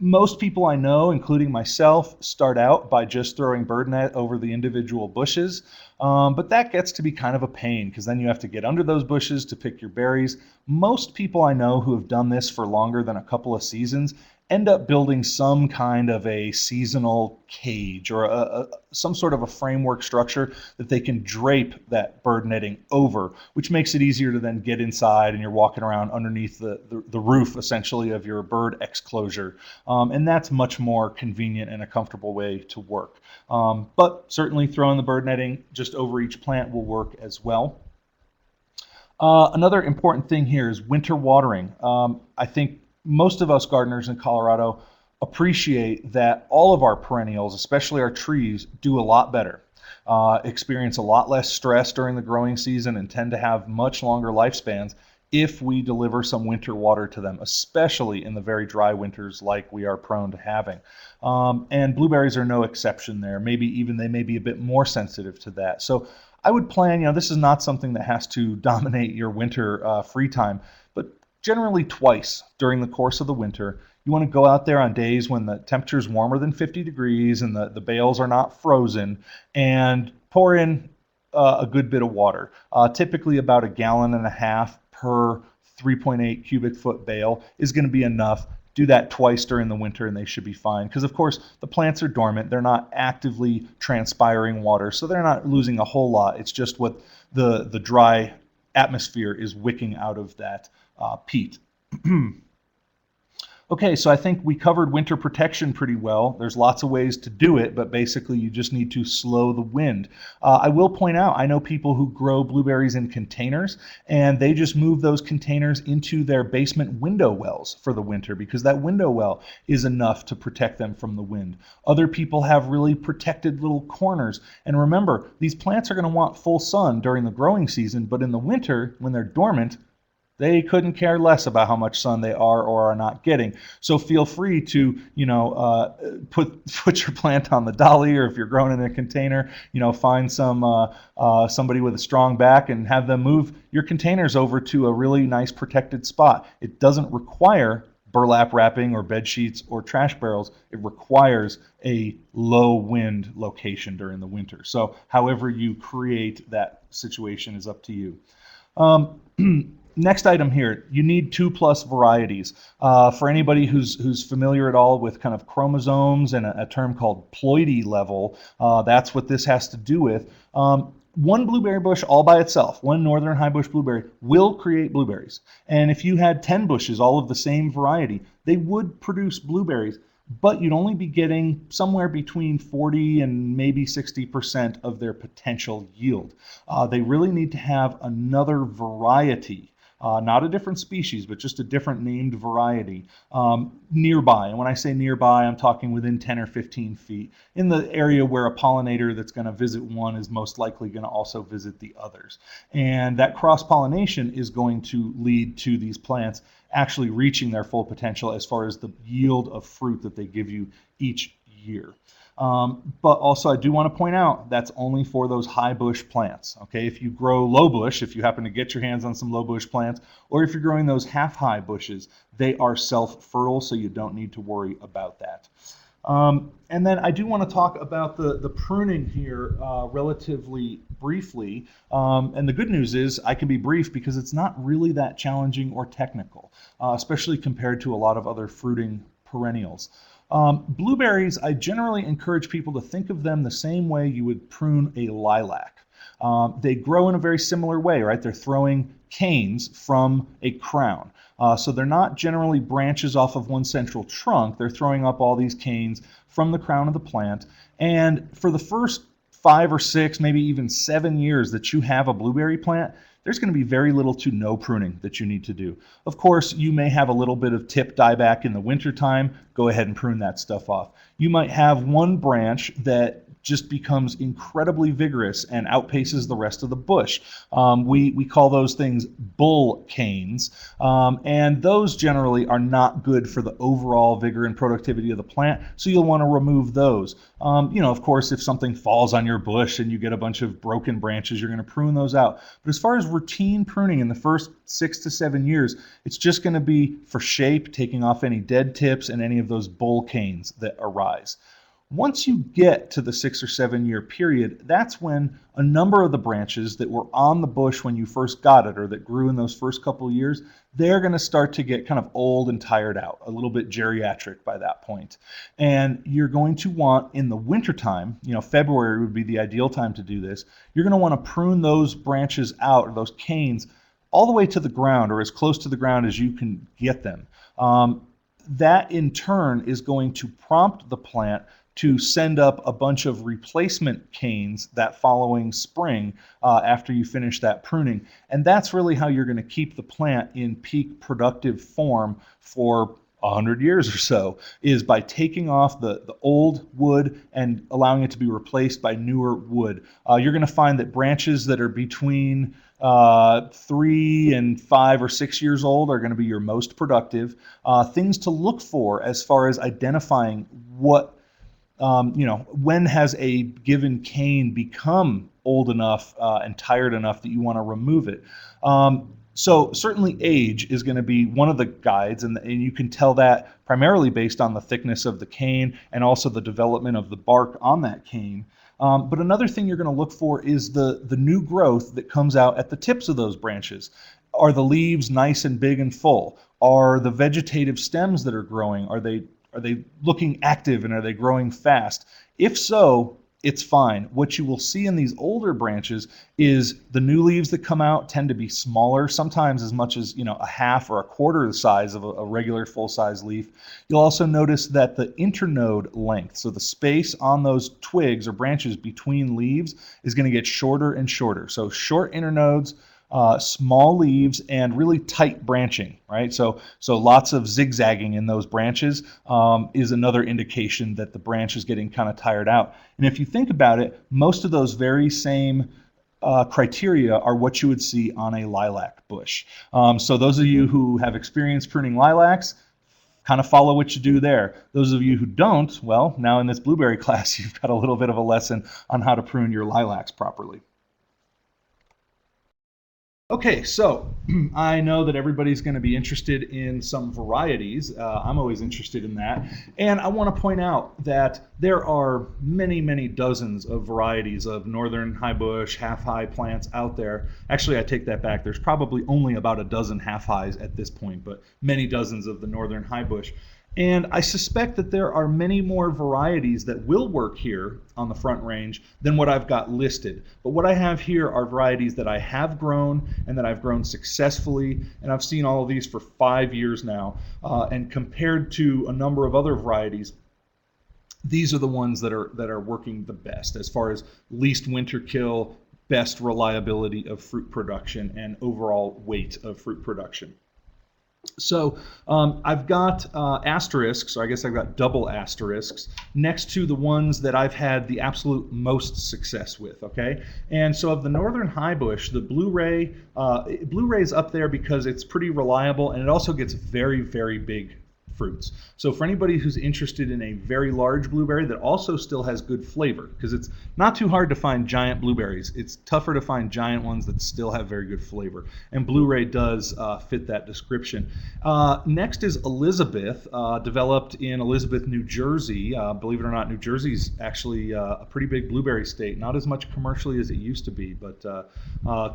Most people I know, including myself, start out by just throwing bird net over the individual bushes, but that gets to be kind of a pain because then you have to get under those bushes to pick your berries. Most people I know who have done this for longer than a couple of seasons end up building some kind of a seasonal cage or some sort of a framework structure that they can drape that bird netting over, which makes it easier to then get inside and you're walking around underneath the roof essentially of your bird exclosure. And that's much more convenient and a comfortable way to work. But certainly throwing the bird netting just over each plant will work as well. Another important thing here is winter watering. I think most of us gardeners in Colorado appreciate that all of our perennials, especially our trees, do a lot better, experience a lot less stress during the growing season, and tend to have much longer lifespans if we deliver some winter water to them, especially in the very dry winters like we are prone to having. And blueberries are no exception there. Maybe even they may be a bit more sensitive to that. So I would plan, this is not something that has to dominate your winter free time, but generally twice during the course of the winter, you want to go out there on days when the temperature is warmer than 50 degrees and the bales are not frozen, and pour in a good bit of water, typically about 1.5 gallons per 3.8 cubic foot bale is going to be enough. Do that twice during the winter and they should be fine, because of course the plants are dormant, they're not actively transpiring water, so they're not losing a whole lot. It's just what the dry atmosphere is wicking out of that peat. Okay, so I think we covered winter protection pretty well. There's lots of ways to do it, but basically you just need to slow the wind. I will point out, I know people who grow blueberries in containers, and they just move those containers into their basement window wells for the winter, because that window well is enough to protect them from the wind. Other people have really protected little corners. And remember, these plants are going to want full sun during the growing season, but in the winter, when they're dormant, they couldn't care less about how much sun they are or are not getting. So feel free to, put your plant on the dolly, or if you're growing in a container, find somebody with a strong back and have them move your containers over to a really nice protected spot. It doesn't require burlap wrapping or bed sheets or trash barrels. It requires a low wind location during the winter. So however you create that situation is up to you. Next item here, you need 2+ varieties. For anybody who's familiar at all with kind of chromosomes and a term called ploidy level, that's what this has to do with. One blueberry bush all by itself, one northern high bush blueberry, will create blueberries. And if you had 10 bushes, all of the same variety, they would produce blueberries, but you'd only be getting somewhere between 40 and maybe 60% of their potential yield. They really need to have another variety. Not a different species, but just a different named variety nearby. And when I say nearby, I'm talking within 10 or 15 feet, in the area where a pollinator that's going to visit one is most likely going to also visit the others. And that cross-pollination is going to lead to these plants actually reaching their full potential as far as the yield of fruit that they give you each year. But also I do want to point out that's only for those high bush plants. Okay, if you grow low bush, if you happen to get your hands on some low bush plants, or if you're growing those half high bushes, they are self-fertile, so you don't need to worry about that. And then I do want to talk about the pruning here relatively briefly. And the good news is I can be brief because it's not really that challenging or technical, especially compared to a lot of other fruiting perennials. Blueberries, I generally encourage people to think of them the same way you would prune a lilac. They grow in a very similar way, right? They're throwing canes from a crown. So they're not generally branches off of one central trunk. They're throwing up all these canes from the crown of the plant. And for the first 5 or 6, maybe even 7 years that you have a blueberry plant, there's going to be very little to no pruning that you need to do. Of course, you may have a little bit of tip dieback in the wintertime. Go ahead and prune that stuff off. You might have one branch that just becomes incredibly vigorous and outpaces the rest of the bush. We call those things bull canes, and those generally are not good for the overall vigor and productivity of the plant, so you'll want to remove those. Of course, if something falls on your bush and you get a bunch of broken branches, you're going to prune those out. But as far as routine pruning in the first 6 to 7 years, it's just going to be for shape, taking off any dead tips and any of those bull canes that arise. Once you get to the 6 or 7 year period, that's when a number of the branches that were on the bush when you first got it or that grew in those first couple of years, they're going to start to get kind of old and tired out, a little bit geriatric by that point. And you're going to want in the wintertime, February would be the ideal time to do this, you're going to want to prune those branches out, or those canes, all the way to the ground or as close to the ground as you can get them. That in turn is going to prompt the plant to send up a bunch of replacement canes that following spring after you finish that pruning. And that's really how you're going to keep the plant in peak productive form for 100 years or so, is by taking off the old wood and allowing it to be replaced by newer wood. You're going to find that branches that are between 3 and 5 or 6 years old are going to be your most productive. Things to look for as far as identifying what when has a given cane become old enough and tired enough that you want to remove it. So certainly age is going to be one of the guides, and you can tell that primarily based on the thickness of the cane and also the development of the bark on that cane. But another thing you're going to look for is the new growth that comes out at the tips of those branches. Are the leaves nice and big and full? Are the vegetative stems that are growing, are they looking active and are they growing fast? If so, it's fine. What you will see in these older branches is the new leaves that come out tend to be smaller, sometimes as much as a half or a quarter the size of a regular full-size leaf. You'll also notice that the internode length, so the space on those twigs or branches between leaves, is going to get shorter and shorter. So short internodes, small leaves, and really tight branching, right? So lots of zigzagging in those branches is another indication that the branch is getting kind of tired out. And if you think about it, most of those very same criteria are what you would see on a lilac bush. So those of you who have experience pruning lilacs, kind of follow what you do there. Those of you who don't, well, now in this blueberry class, you've got a little bit of a lesson on how to prune your lilacs properly. Okay, so I know that everybody's going to be interested in some varieties. I'm always interested in that. And I want to point out that there are many, many dozens of varieties of northern highbush, half-high plants out there. Actually, I take that back. There's probably only about a dozen half-highs at this point, but many dozens of the northern highbush. And I suspect that there are many more varieties that will work here on the Front Range than what I've got listed. But what I have here are varieties that I have grown and that I've grown successfully, and I've seen all of these for 5 years now. And compared to a number of other varieties, these are the ones that are working the best as far as least winter kill, best reliability of fruit production, and overall weight of fruit production. So I've got asterisks, or I guess I've got double asterisks, next to the ones that I've had the absolute most success with, okay? And so of the northern highbush, the Blu-ray's up there because it's pretty reliable, and it also gets very, very big fruits. So for anybody who's interested in a very large blueberry that also still has good flavor, because it's not too hard to find giant blueberries, it's tougher to find giant ones that still have very good flavor, and Blu-ray does fit that description. Next is Elizabeth, developed in Elizabeth, New Jersey. Believe it or not, New Jersey's actually a pretty big blueberry state, not as much commercially as it used to be, but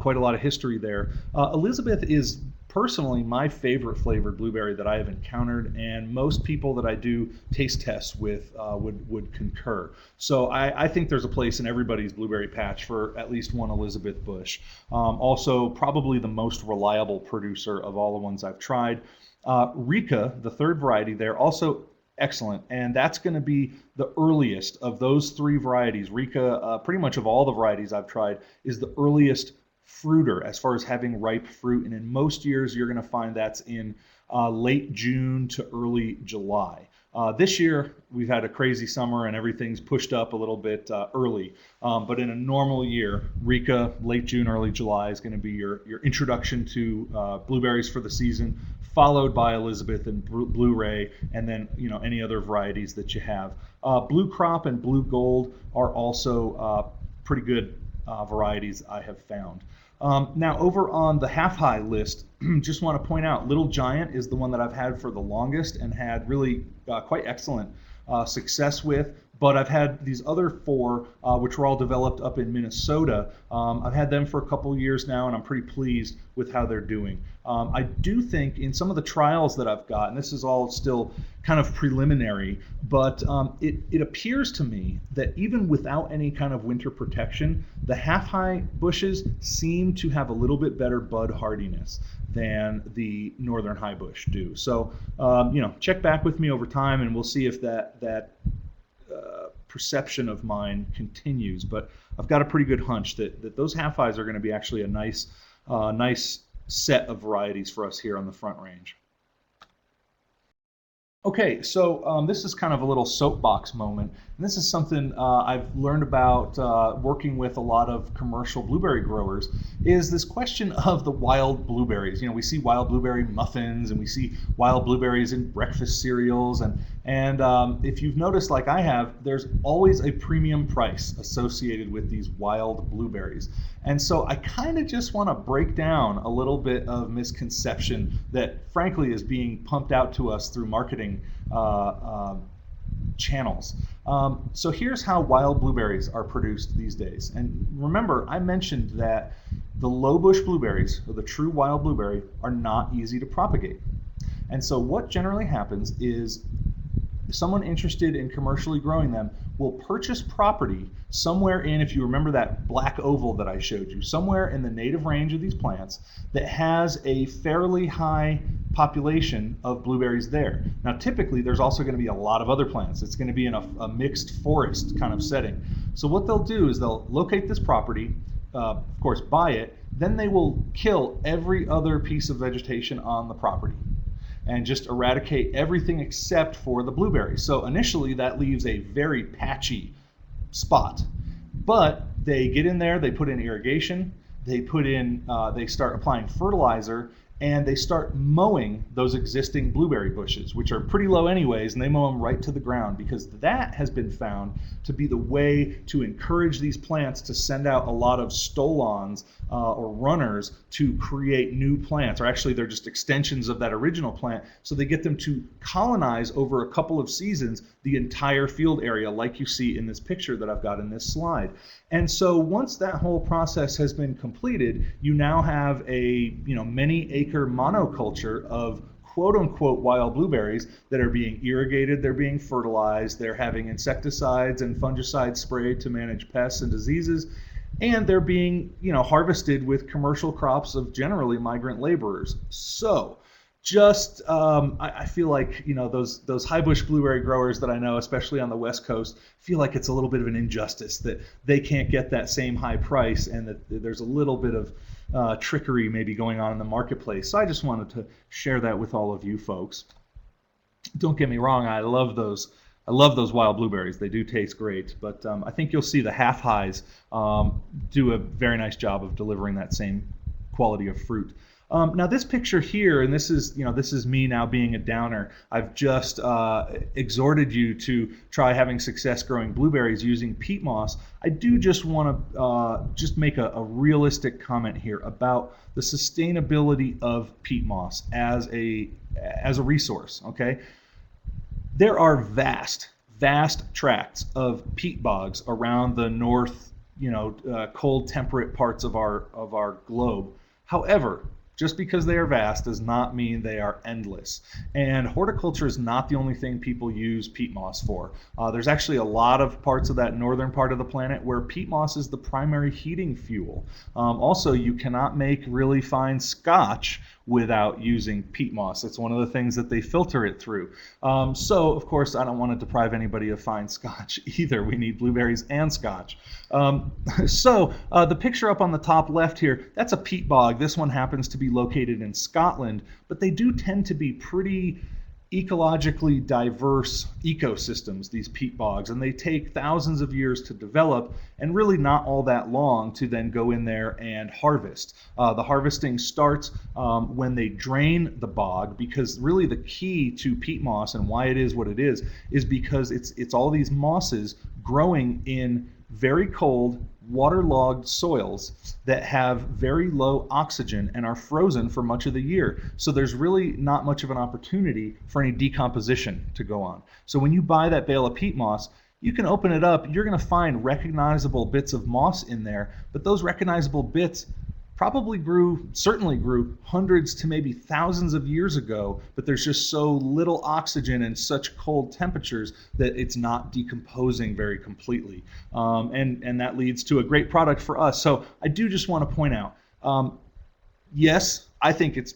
quite a lot of history there. Elizabeth is personally my favorite flavored blueberry that I have encountered, and most people that I do taste tests with would concur. So I think there's a place in everybody's blueberry patch for at least one Elizabeth bush. Also probably the most reliable producer of all the ones I've tried. Rika, the third variety there, also excellent, and that's going to be the earliest of those three varieties. Rika, pretty much of all the varieties I've tried, is the earliest fruiter as far as having ripe fruit, and in most years you're going to find that's in late June to early July. This year we've had a crazy summer and everything's pushed up a little bit early, but in a normal year, Rika, late June, early July is going to be your introduction to blueberries for the season, followed by Elizabeth and Blu-ray, and then any other varieties that you have. Blue Crop and Blue Gold are also pretty good varieties I have found. Now over on the half-high list, just want to point out Little Giant is the one that I've had for the longest and had really quite excellent success with, but I've had these other 4, which were all developed up in Minnesota. I've had them for a couple years now, and I'm pretty pleased with how they're doing. I do think in some of the trials that I've got, and this is all still kind of preliminary, but it appears to me that even without any kind of winter protection, the half-high bushes seem to have a little bit better bud hardiness than the northern high bush do. So, check back with me over time, and we'll see if that perception of mine continues. But I've got a pretty good hunch that those half-highs are going to be actually a nice set of varieties for us here on the Front Range. Okay, so this is kind of a little soapbox moment. And this is something I've learned about working with a lot of commercial blueberry growers, is this question of the wild blueberries. We see wild blueberry muffins, and we see wild blueberries in breakfast cereals, and if you've noticed, like I have, there's always a premium price associated with these wild blueberries. And so I kind of just want to break down a little bit of misconception that frankly is being pumped out to us through marketing channels. So here's how wild blueberries are produced these days. And remember, I mentioned that the low bush blueberries, or the true wild blueberry, are not easy to propagate. And so what generally happens is someone interested in commercially growing them will purchase property somewhere in, if you remember that black oval that I showed you, somewhere in the native range of these plants that has a fairly high population of blueberries there. Now, typically, there's also going to be a lot of other plants. It's going to be in a mixed forest kind of setting. So what they'll do is they'll locate this property, of course, buy it, then they will kill every other piece of vegetation on the property and just eradicate everything except for the blueberries. So initially that leaves a very patchy spot, but they get in there, they put in irrigation, they start applying fertilizer, and they start mowing those existing blueberry bushes, which are pretty low anyways, and they mow them right to the ground, because that has been found to be the way to encourage these plants to send out a lot of stolons or runners to create new plants, or actually they're just extensions of that original plant, so they get them to colonize over a couple of seasons the entire field area, like you see in this picture that I've got in this slide. And so once that whole process has been completed, you now have a many acre monoculture of quote-unquote wild blueberries that are being irrigated, they're being fertilized, they're having insecticides and fungicides sprayed to manage pests and diseases, and they're being harvested with commercial crops of generally migrant laborers. So just I feel like those high bush blueberry growers that I know, especially on the West Coast, feel like it's a little bit of an injustice that they can't get that same high price, and that there's a little bit of trickery maybe going on in the marketplace. So I just wanted to share that with all of you folks. Don't get me wrong, I love those wild blueberries. They do taste great, but I think you'll see the half highs do a very nice job of delivering that same quality of fruit. Now this picture here, and this is me now being a downer. I've just exhorted you to try having success growing blueberries using peat moss. I do just want to just make a realistic comment here about the sustainability of peat moss as a resource. Okay, there are vast tracts of peat bogs around the north, cold temperate parts of our globe. However, just because they are vast does not mean they are endless. And horticulture is not the only thing people use peat moss for. There's actually a lot of parts of that northern part of the planet where peat moss is the primary heating fuel. Also, you cannot make really fine scotch without using peat moss. It's one of the things that they filter it through. So, of course, I don't want to deprive anybody of fine scotch either. We need blueberries and scotch. So, the picture up on the top left here, that's a peat bog. This one happens to be located in Scotland, but they do tend to be pretty ecologically diverse ecosystems, these peat bogs, and they take thousands of years to develop and really not all that long to then go in there and harvest. The harvesting starts when they drain the bog, because really the key to peat moss and why it is what it is because it's all these mosses growing in very cold, waterlogged soils that have very low oxygen and are frozen for much of the year. So there's really not much of an opportunity for any decomposition to go on. So when you buy that bale of peat moss, you can open it up, you're going to find recognizable bits of moss in there, but those recognizable bits certainly grew hundreds to maybe thousands of years ago, but there's just so little oxygen and such cold temperatures that it's not decomposing very completely. And that leads to a great product for us. So I do just want to point out, yes, I think it's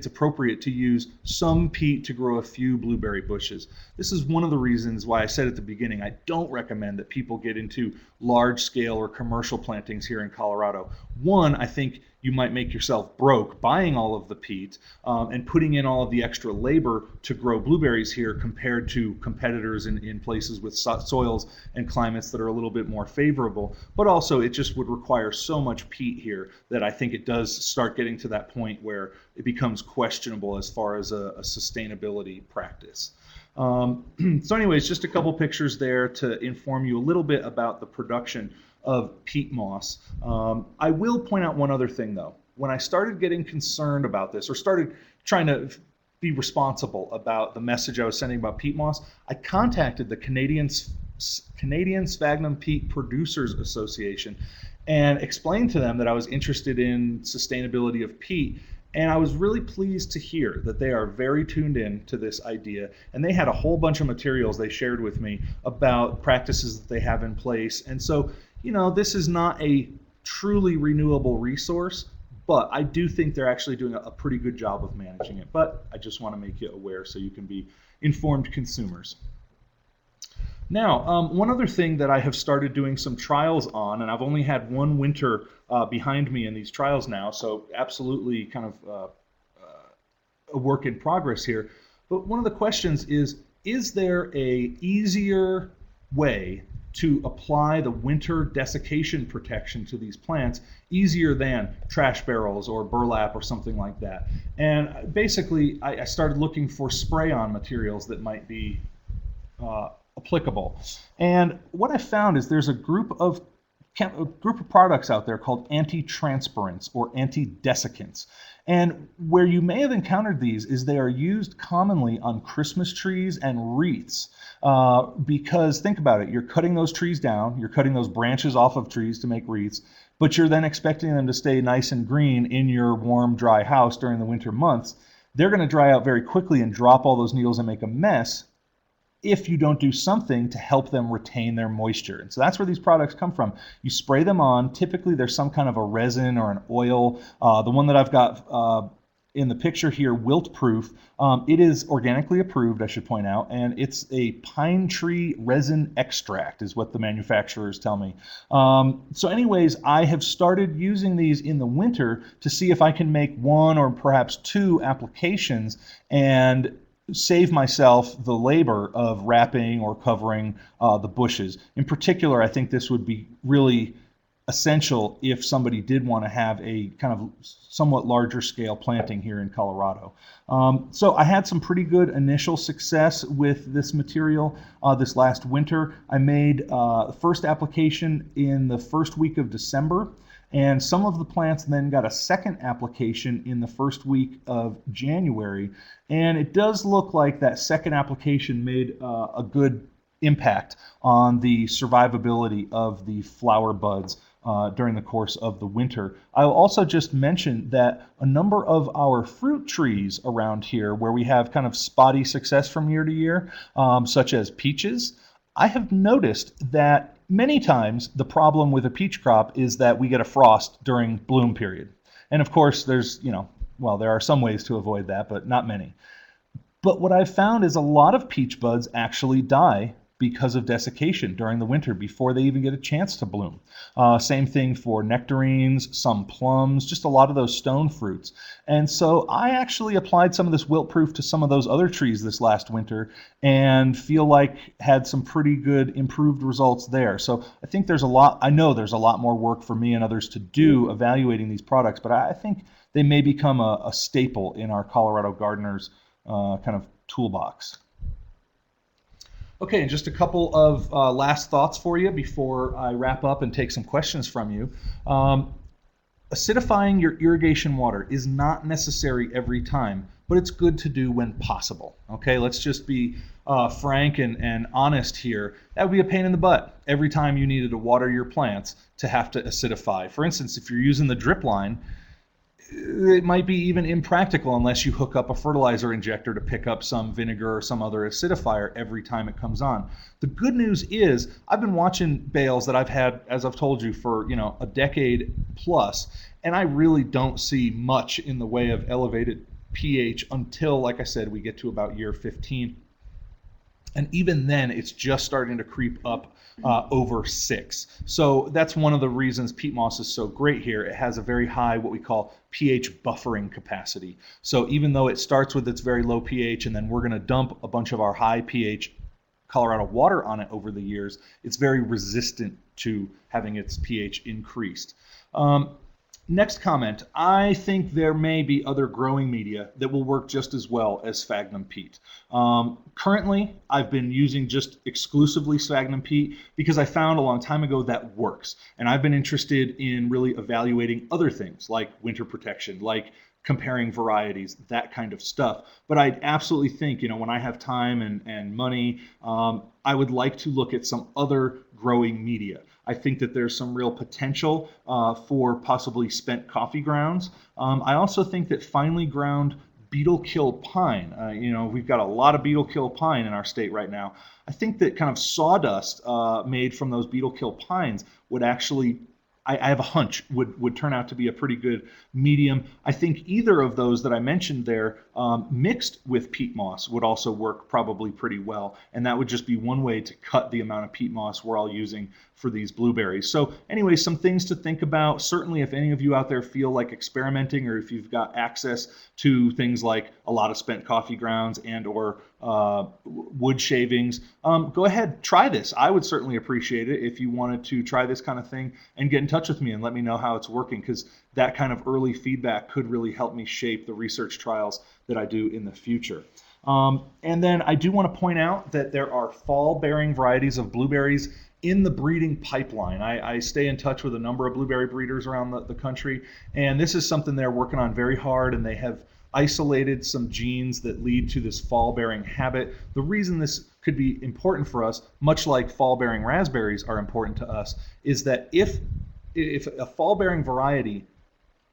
appropriate to use some peat to grow a few blueberry bushes. This is one of the reasons why I said at the beginning, I don't recommend that people get into large scale or commercial plantings here in Colorado. One, I think you might make yourself broke buying all of the peat and putting in all of the extra labor to grow blueberries here compared to competitors in places with soils and climates that are a little bit more favorable. But also it just would require so much peat here that I think it does start getting to that point where it becomes questionable as far as a sustainability practice. So anyways, just a couple pictures there to inform you a little bit about the production of peat moss. I will point out one other thing though. When I started getting concerned about this, or started trying to be responsible about the message I was sending about peat moss, I contacted the Canadian Sphagnum Peat Producers Association and explained to them that I was interested in sustainability of peat. And I was really pleased to hear that they are very tuned in to this idea. And they had a whole bunch of materials they shared with me about practices that they have in place. And so, this is not a truly renewable resource, but I do think they're actually doing a pretty good job of managing it. But I just want to make you aware so you can be informed consumers. Now, one other thing that I have started doing some trials on, and I've only had one winter behind me in these trials now, so absolutely kind of a work in progress here. But one of the questions is there a easier way to apply the winter desiccation protection to these plants, easier than trash barrels or burlap or something like that? And basically, I started looking for spray-on materials that might be applicable. And what I found is there's a group of products out there called anti-transpirants or anti-desiccants. And where you may have encountered these is they are used commonly on Christmas trees and wreaths. Because think about it, you're cutting those trees down, you're cutting those branches off of trees to make wreaths, but you're then expecting them to stay nice and green in your warm, dry house during the winter months. They're going to dry out very quickly and drop all those needles and make a mess if you don't do something to help them retain their moisture. And so that's where these products come from. You spray them on. Typically, there's some kind of a resin or an oil. The one that I've got in the picture here, wilt proof, it is organically approved, I should point out, and it's a pine tree resin extract is what the manufacturers tell me. So anyways, I have started using these in the winter to see if I can make one or perhaps two applications and save myself the labor of wrapping or covering the bushes. In particular, I think this would be really essential if somebody did want to have a kind of somewhat larger scale planting here in Colorado. So I had some pretty good initial success with this material this last winter. I made the first application in the first week of December, and some of the plants then got a second application in the first week of January. And it does look like that second application made a good impact on the survivability of the flower buds during the course of the winter. I'll also just mention that a number of our fruit trees around here where we have kind of spotty success from year to year, such as peaches, I have noticed that many times the problem with a peach crop is that we get a frost during bloom period. And of course there's, there are some ways to avoid that, but not many. But what I've found is a lot of peach buds actually die because of desiccation during the winter before they even get a chance to bloom. Same thing for nectarines, some plums, just a lot of those stone fruits. And so I actually applied some of this wilt proof to some of those other trees this last winter and feel like had some pretty good improved results there. So I think I know there's a lot more work for me and others to do evaluating these products, but I think they may become a staple in our Colorado gardeners' kind of toolbox. Okay, and just a couple of last thoughts for you before I wrap up and take some questions from you. acidifying your irrigation water is not necessary every time, but it's good to do when possible. Okay, let's just be frank and honest here. That would be a pain in the butt every time you needed to water your plants to have to acidify. For instance, if you're using the drip line, it might be even impractical unless you hook up a fertilizer injector to pick up some vinegar or some other acidifier every time it comes on. The good news is I've been watching bales that I've had, as I've told you, for a decade plus, and I really don't see much in the way of elevated pH until, like I said, we get to about year 15. And even then, it's just starting to creep up over 6. So that's one of the reasons peat moss is so great here. It has a very high, what we call pH buffering capacity. So even though it starts with its very low pH, and then we're going to dump a bunch of our high pH Colorado water on it over the years, it's very resistant to having its pH increased. Next comment, I think there may be other growing media that will work just as well as sphagnum peat. Currently, I've been using just exclusively sphagnum peat because I found a long time ago that works. And I've been interested in really evaluating other things like winter protection, like comparing varieties, that kind of stuff. But I absolutely think, when I have time and money, I would like to look at some other growing media. I think that there's some real potential for possibly spent coffee grounds. I also think that finely ground beetle kill pine, we've got a lot of beetle kill pine in our state right now. I think that kind of sawdust made from those beetle kill pines would actually, I have a hunch, would turn out to be a pretty good medium. I think either of those that I mentioned there mixed with peat moss would also work probably pretty well. And that would just be one way to cut the amount of peat moss we're all using for these blueberries. So anyway, some things to think about. Certainly if any of you out there feel like experimenting, or if you've got access to things like a lot of spent coffee grounds and or wood shavings, go ahead, try this. I would certainly appreciate it if you wanted to try this kind of thing and get in touch with me and let me know how it's working, because that kind of early feedback could really help me shape the research trials that I do in the future. And then I do want to point out that there are fall-bearing varieties of blueberries in the breeding pipeline. I stay in touch with a number of blueberry breeders around the country, and this is something they're working on very hard, and they have isolated some genes that lead to this fall-bearing habit. The reason this could be important for us, much like fall-bearing raspberries are important to us, is that if a fall-bearing variety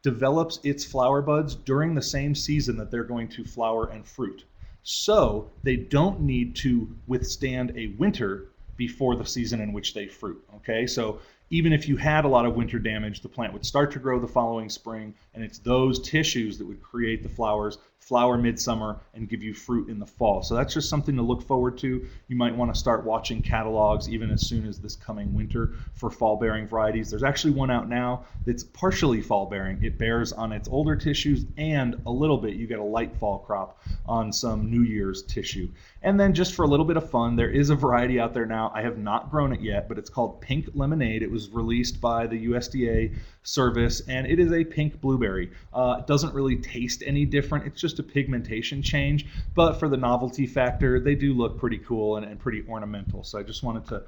develops its flower buds during the same season that they're going to flower and fruit, so they don't need to withstand a winter before the season in which they fruit. Okay, so even if you had a lot of winter damage, the plant would start to grow the following spring, and it's those tissues that would create the flowers, flower midsummer, and give you fruit in the fall. So that's just something to look forward to. You might want to start watching catalogs even as soon as this coming winter for fall-bearing varieties. There's actually one out now that's partially fall-bearing. It bears on its older tissues, and a little bit, you get a light fall crop on some New Year's tissue. And then just for a little bit of fun, there is a variety out there now. I have not grown it yet, but it's called Pink Lemonade. It was released by the USDA service, and it is a pink blueberry. It doesn't really taste any different. It's just a pigmentation change, but for the novelty factor, they do look pretty cool and pretty ornamental. So I just wanted to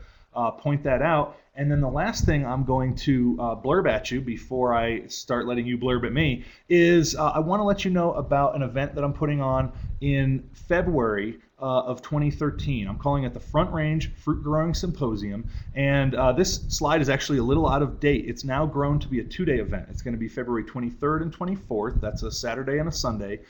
point that out. And then the last thing I'm going to blurb at you before I start letting you blurb at me is I want to let you know about an event that I'm putting on in February of 2013. I'm calling it the Front Range Fruit Growing Symposium, and this slide is actually a little out of date. It's now grown to be a 2-day event. It's going to be February 23rd and 24th. That's a Saturday and a Sunday.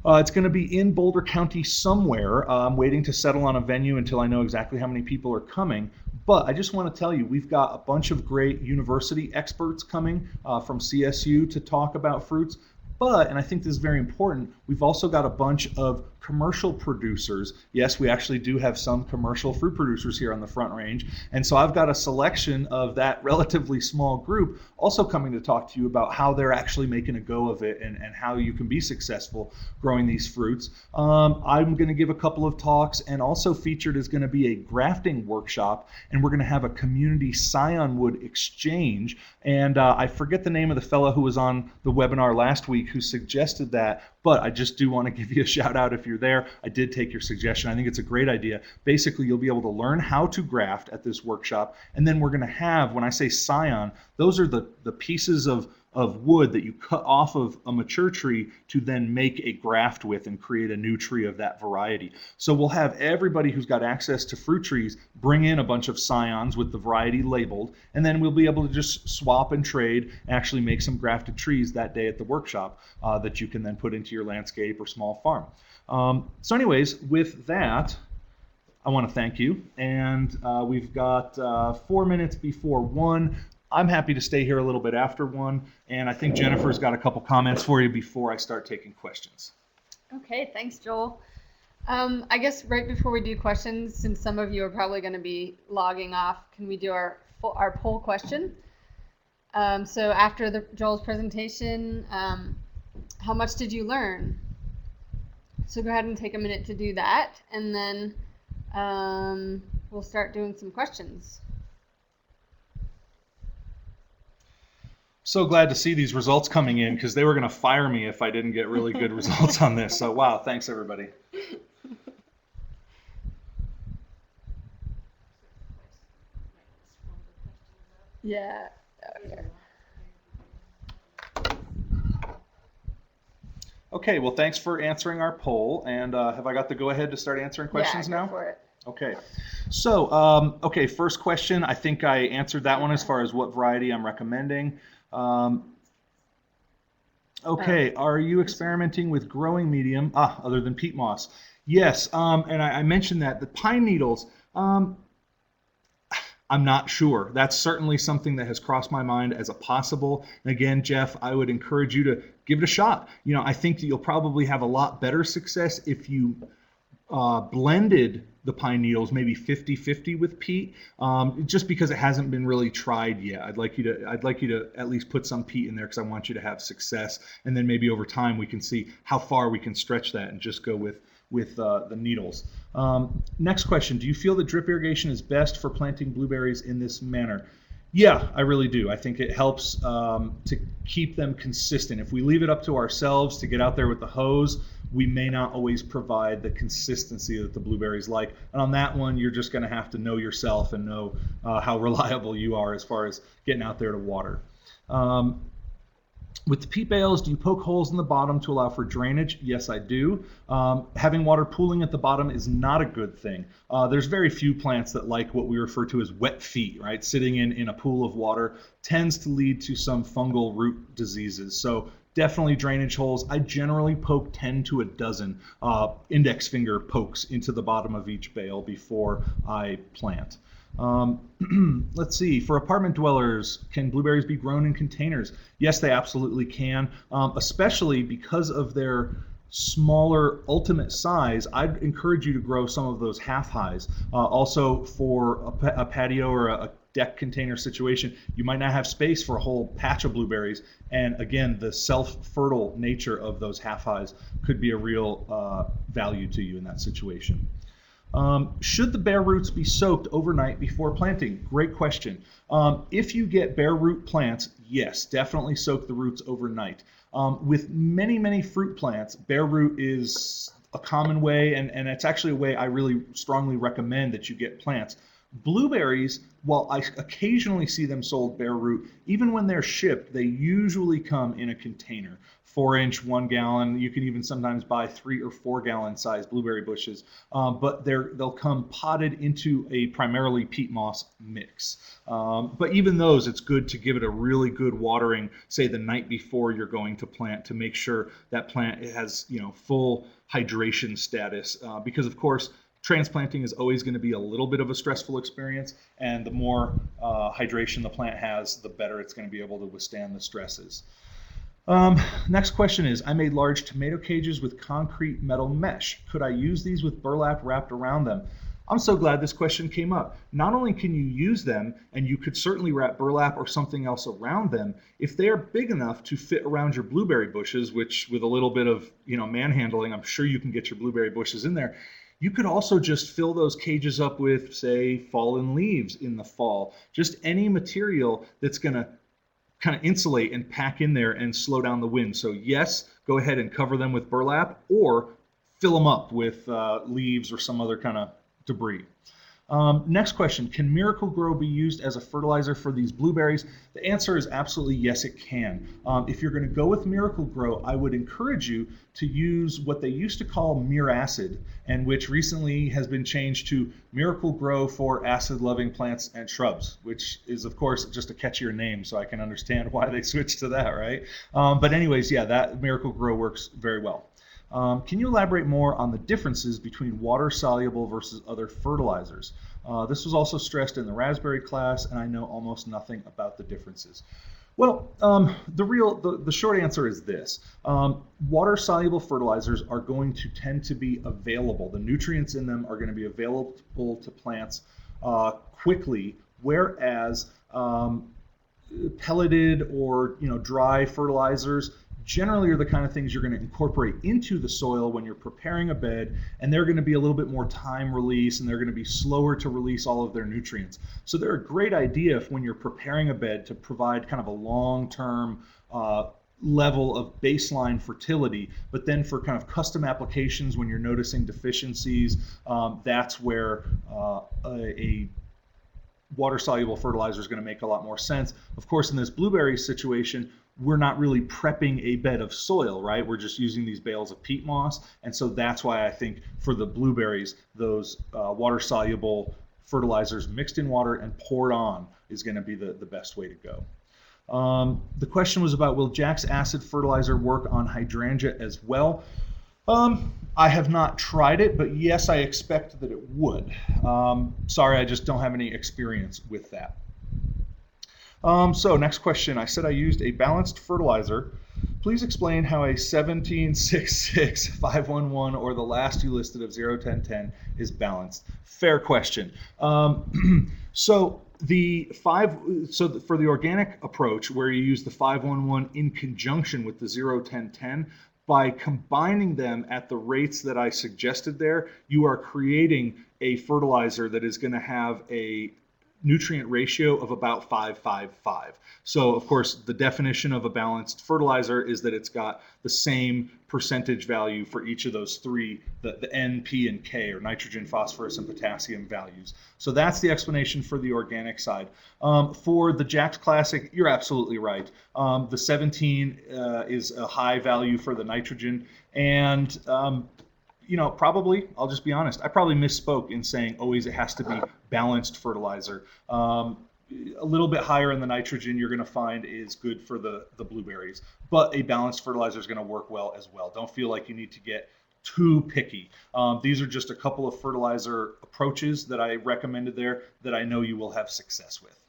It's going to be in Boulder County somewhere. I'm waiting to settle on a venue until I know exactly how many people are coming. But I just want to tell you, we've got a bunch of great university experts coming from CSU to talk about fruits. But, and I think this is very important, we've also got a bunch of commercial producers. Yes, we actually do have some commercial fruit producers here on the Front Range. And so I've got a selection of that relatively small group also coming to talk to you about how they're actually making a go of it and how you can be successful growing these fruits. I'm going to give a couple of talks, and also featured is going to be a grafting workshop, and we're going to have a community scionwood exchange. And I forget the name of the fellow who was on the webinar last week who suggested that, but I just do want to give you a shout out if you're there. I did take your suggestion. I think it's a great idea. Basically, you'll be able to learn how to graft at this workshop, and then we're going to have, when I say scion, those are the pieces of of wood that you cut off of a mature tree to then make a graft with and create a new tree of that variety. So we'll have everybody who's got access to fruit trees bring in a bunch of scions with the variety labeled, and then we'll be able to just swap and trade, actually make some grafted trees that day at the workshop that you can then put into your landscape or small farm. So anyways, with that, I want to thank you, and we've got 4 minutes before 1. I'm happy to stay here a little bit after 1, and I think Jennifer's got a couple comments for you before I start taking questions. Okay, thanks, Joel. I guess right before we do questions, since some of you are probably going to be logging off, can we do our poll question? So after Joel's presentation, how much did you learn? So go ahead and take a minute to do that, and then we'll start doing some questions. So glad to see these results coming in, because they were going to fire me if I didn't get really good results on this. So wow, thanks everybody. Yeah. Okay. Okay, well, thanks for answering our poll. And have I got the go-ahead to start answering questions now? Go for it. Okay. So, okay, first question. I think I answered that one as far as what variety I'm recommending. Okay, are you experimenting with growing medium other than peat moss? Yes, and I mentioned that the pine needles, I'm not sure. That's certainly something that has crossed my mind as a possible. And again, Jeff, I would encourage you to give it a shot. You know, I think that you'll probably have a lot better success if you blended the pine needles maybe 50-50 with peat, just because it hasn't been really tried yet. I'd like you to at least put some peat in there, because I want you to have success, and then maybe over time we can see how far we can stretch that and just go with the needles. Next question, do you feel that drip irrigation is best for planting blueberries in this manner? Yeah, I really do. I think it helps to keep them consistent. If we leave it up to ourselves to get out there with the hose, we may not always provide the consistency that the blueberries like. And on that one, you're just going to have to know yourself and know how reliable you are as far as getting out there to water. With the peat bales, do you poke holes in the bottom to allow for drainage? Yes, I do. Having water pooling at the bottom is not a good thing. There's very few plants that like what we refer to as wet feet, right? Sitting in a pool of water tends to lead to some fungal root diseases. So definitely drainage holes. I generally poke 10 to a dozen index finger pokes into the bottom of each bale before I plant. Let's see, for apartment dwellers, can blueberries be grown in containers? Yes, they absolutely can, especially because of their smaller ultimate size. I'd encourage you to grow some of those half highs. Also, for a patio or a deck container situation, you might not have space for a whole patch of blueberries, and again, the self-fertile nature of those half highs could be a real value to you in that situation. Should the bare roots be soaked overnight before planting? Great question. If you get bare root plants, yes, definitely soak the roots overnight. With many fruit plants, bare root is a common way, and it's actually a way I really strongly recommend that you get plants. Blueberries, while I occasionally see them sold bare root, even when they're shipped, they usually come in a container. 4-inch, 1 gallon. You can even sometimes buy 3 or 4 gallon size blueberry bushes, but they'll come potted into a primarily peat moss mix. But even those, it's good to give it a really good watering, say the night before you're going to plant, to make sure that plant has full hydration status, because of course transplanting is always going to be a little bit of a stressful experience, and the more hydration the plant has, the better it's going to be able to withstand the stresses. Next question is, I made large tomato cages with concrete metal mesh. Could I use these with burlap wrapped around them? I'm so glad this question came up. Not only can you use them, and you could certainly wrap burlap or something else around them, if they are big enough to fit around your blueberry bushes, which with a little bit of manhandling, I'm sure you can get your blueberry bushes in there. You could also just fill those cages up with, say, fallen leaves in the fall. Just any material that's going to kind of insulate and pack in there and slow down the wind. So yes, go ahead and cover them with burlap, or fill them up with leaves or some other kind of debris. Next question, can Miracle-Gro be used as a fertilizer for these blueberries? The answer is absolutely yes, it can. If you're going to go with Miracle-Gro, I would encourage you to use what they used to call Miracid, and which recently has been changed to Miracle-Gro for acid-loving plants and shrubs, which is, of course, just a catchier name, so I can understand why they switched to that, right? But anyways, yeah, that Miracle-Gro works very well. Can you elaborate more on the differences between water-soluble versus other fertilizers? This was also stressed in the raspberry class, and I know almost nothing about the differences. Well, the short answer is this. Water-soluble fertilizers are going to tend to be available. The nutrients in them are going to be available to plants quickly, whereas pelleted or dry fertilizers generally are the kind of things you're going to incorporate into the soil when you're preparing a bed, and they're going to be a little bit more time release, and they're going to be slower to release all of their nutrients. So they're a great idea if when you're preparing a bed to provide kind of a long-term level of baseline fertility, but then for kind of custom applications when you're noticing deficiencies, that's where a water-soluble fertilizer is going to make a lot more sense. Of course, in this blueberry situation, we're not really prepping a bed of soil, right? We're just using these bales of peat moss. And so that's why I think for the blueberries, those water-soluble fertilizers mixed in water and poured on is going to be the best way to go. The question was about, will Jack's acid fertilizer work on hydrangea as well? I have not tried it, but yes, I expect that it would. Sorry, I just don't have any experience with that. So next question, I said I used a balanced fertilizer. Please explain how a 1766-511 or the last you listed of 01010 is balanced. Fair question. So for the organic approach where you use the 511 in conjunction with the 01010, by combining them at the rates that I suggested there, you are creating a fertilizer that is going to have a nutrient ratio of about 5-5-5. So of course the definition of a balanced fertilizer is that it's got the same percentage value for each of those three, the N, P, and K, or nitrogen, phosphorus, and potassium values. So that's the explanation for the organic side. For the Jack's Classic, you're absolutely right. The 17 is a high value for the nitrogen, and probably, I'll just be honest, I probably misspoke in saying always it has to be balanced fertilizer. A little bit higher in the nitrogen you're going to find is good for the blueberries, but a balanced fertilizer is going to work well as well. Don't feel like you need to get too picky. These are just a couple of fertilizer approaches that I recommended there that I know you will have success with.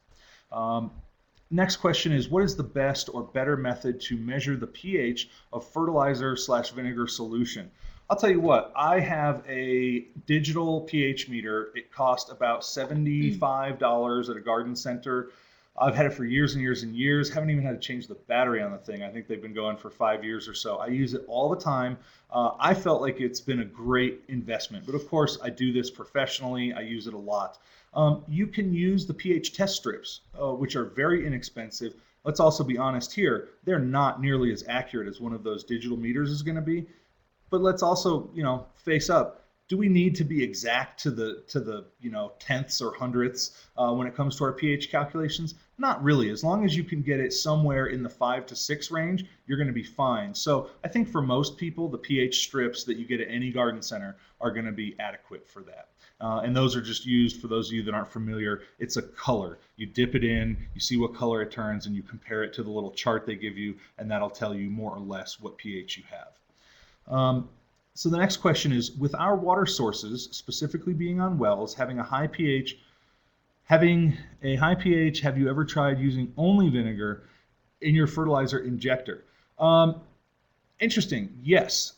Next question is, what is the best or better method to measure the pH of fertilizer/vinegar solution? I'll tell you what, I have a digital pH meter. It cost about $75 at a garden center. I've had it for years and years and years. Haven't even had to change the battery on the thing. I think they've been going for 5 years or so. I use it all the time. I felt like it's been a great investment, but of course I do this professionally. I use it a lot. You can use the pH test strips, which are very inexpensive. Let's also be honest here. They're not nearly as accurate as one of those digital meters is going to be. But let's also, face up. Do we need to be exact to the tenths or hundredths when it comes to our pH calculations? Not really. As long as you can get it somewhere in the 5 to 6 range, you're going to be fine. So I think for most people, the pH strips that you get at any garden center are going to be adequate for that. And those are just used, for those of you that aren't familiar, it's a color. You dip it in, you see what color it turns, and you compare it to the little chart they give you, and that'll tell you more or less what pH you have. So the next question is, with our water sources, specifically being on wells, having a high pH, have you ever tried using only vinegar in your fertilizer injector? Interesting, yes.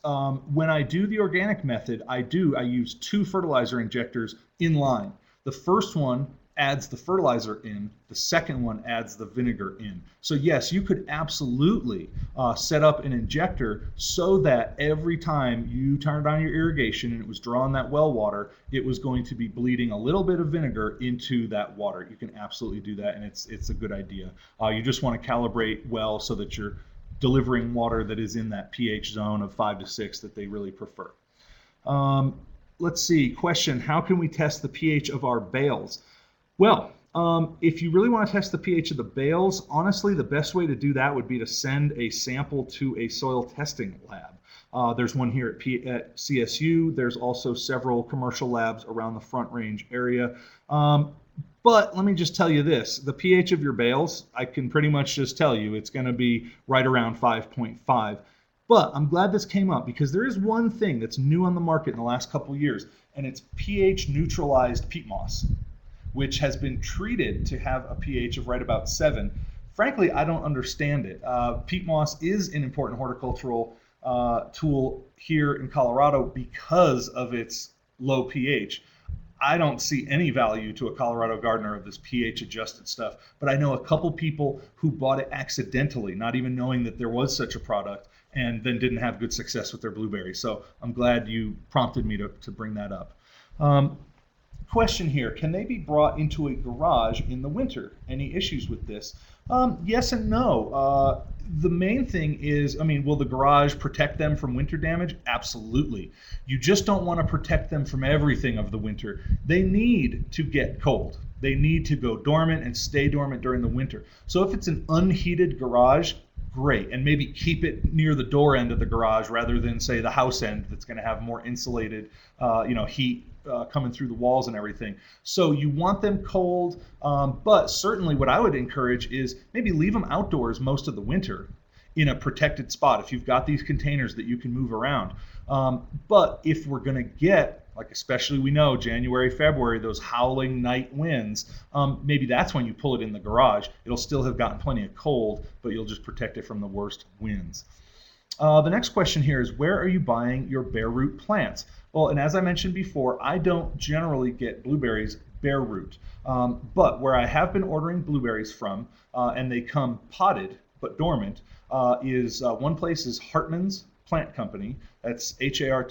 When I do the organic method, I use 2 fertilizer injectors in line. The first one adds the fertilizer in, the second one adds the vinegar in. So yes, you could absolutely set up an injector so that every time you turned on your irrigation and it was drawing that well water, it was going to be bleeding a little bit of vinegar into that water. You can absolutely do that, and it's a good idea. You just want to calibrate well so that you're delivering water that is in that pH zone of 5 to 6 that they really prefer. let's see, question, how can we test the pH of our bales? Well, if you really want to test the pH of the bales, honestly, the best way to do that would be to send a sample to a soil testing lab. There's one here at CSU. There's also several commercial labs around the Front Range area. But let me just tell you this, the pH of your bales, I can pretty much just tell you it's going to be right around 5.5. But I'm glad this came up because there is one thing that's new on the market in the last couple years, and it's pH neutralized peat moss, which has been treated to have a pH of right about 7. Frankly, I don't understand it. Peat moss is an important horticultural tool here in Colorado because of its low pH. I don't see any value to a Colorado gardener of this pH adjusted stuff, but I know a couple people who bought it accidentally, not even knowing that there was such a product, and then didn't have good success with their blueberries. So I'm glad you prompted me to bring that up. Question here, can they be brought into a garage in the winter? Any issues with this? Yes and no. The main thing is, will the garage protect them from winter damage? Absolutely. You just don't want to protect them from everything of the winter. They need to get cold. They need to go dormant and stay dormant during the winter. So if it's an unheated garage, great, and maybe keep it near the door end of the garage rather than say the house end that's going to have more insulated heat coming through the walls and everything. So you want them cold, but certainly what I would encourage is maybe leave them outdoors most of the winter in a protected spot if you've got these containers that you can move around. But if we're going to get, like especially we know January, February, those howling night winds, maybe that's when you pull it in the garage. It'll still have gotten plenty of cold, but you'll just protect it from the worst winds. The next question here is, where are you buying your bare root plants? Well, and as I mentioned before, I don't generally get blueberries bare root, but where I have been ordering blueberries from, and they come potted but dormant, is one place is Hartman's Plant Company. That's HARTMANN''S.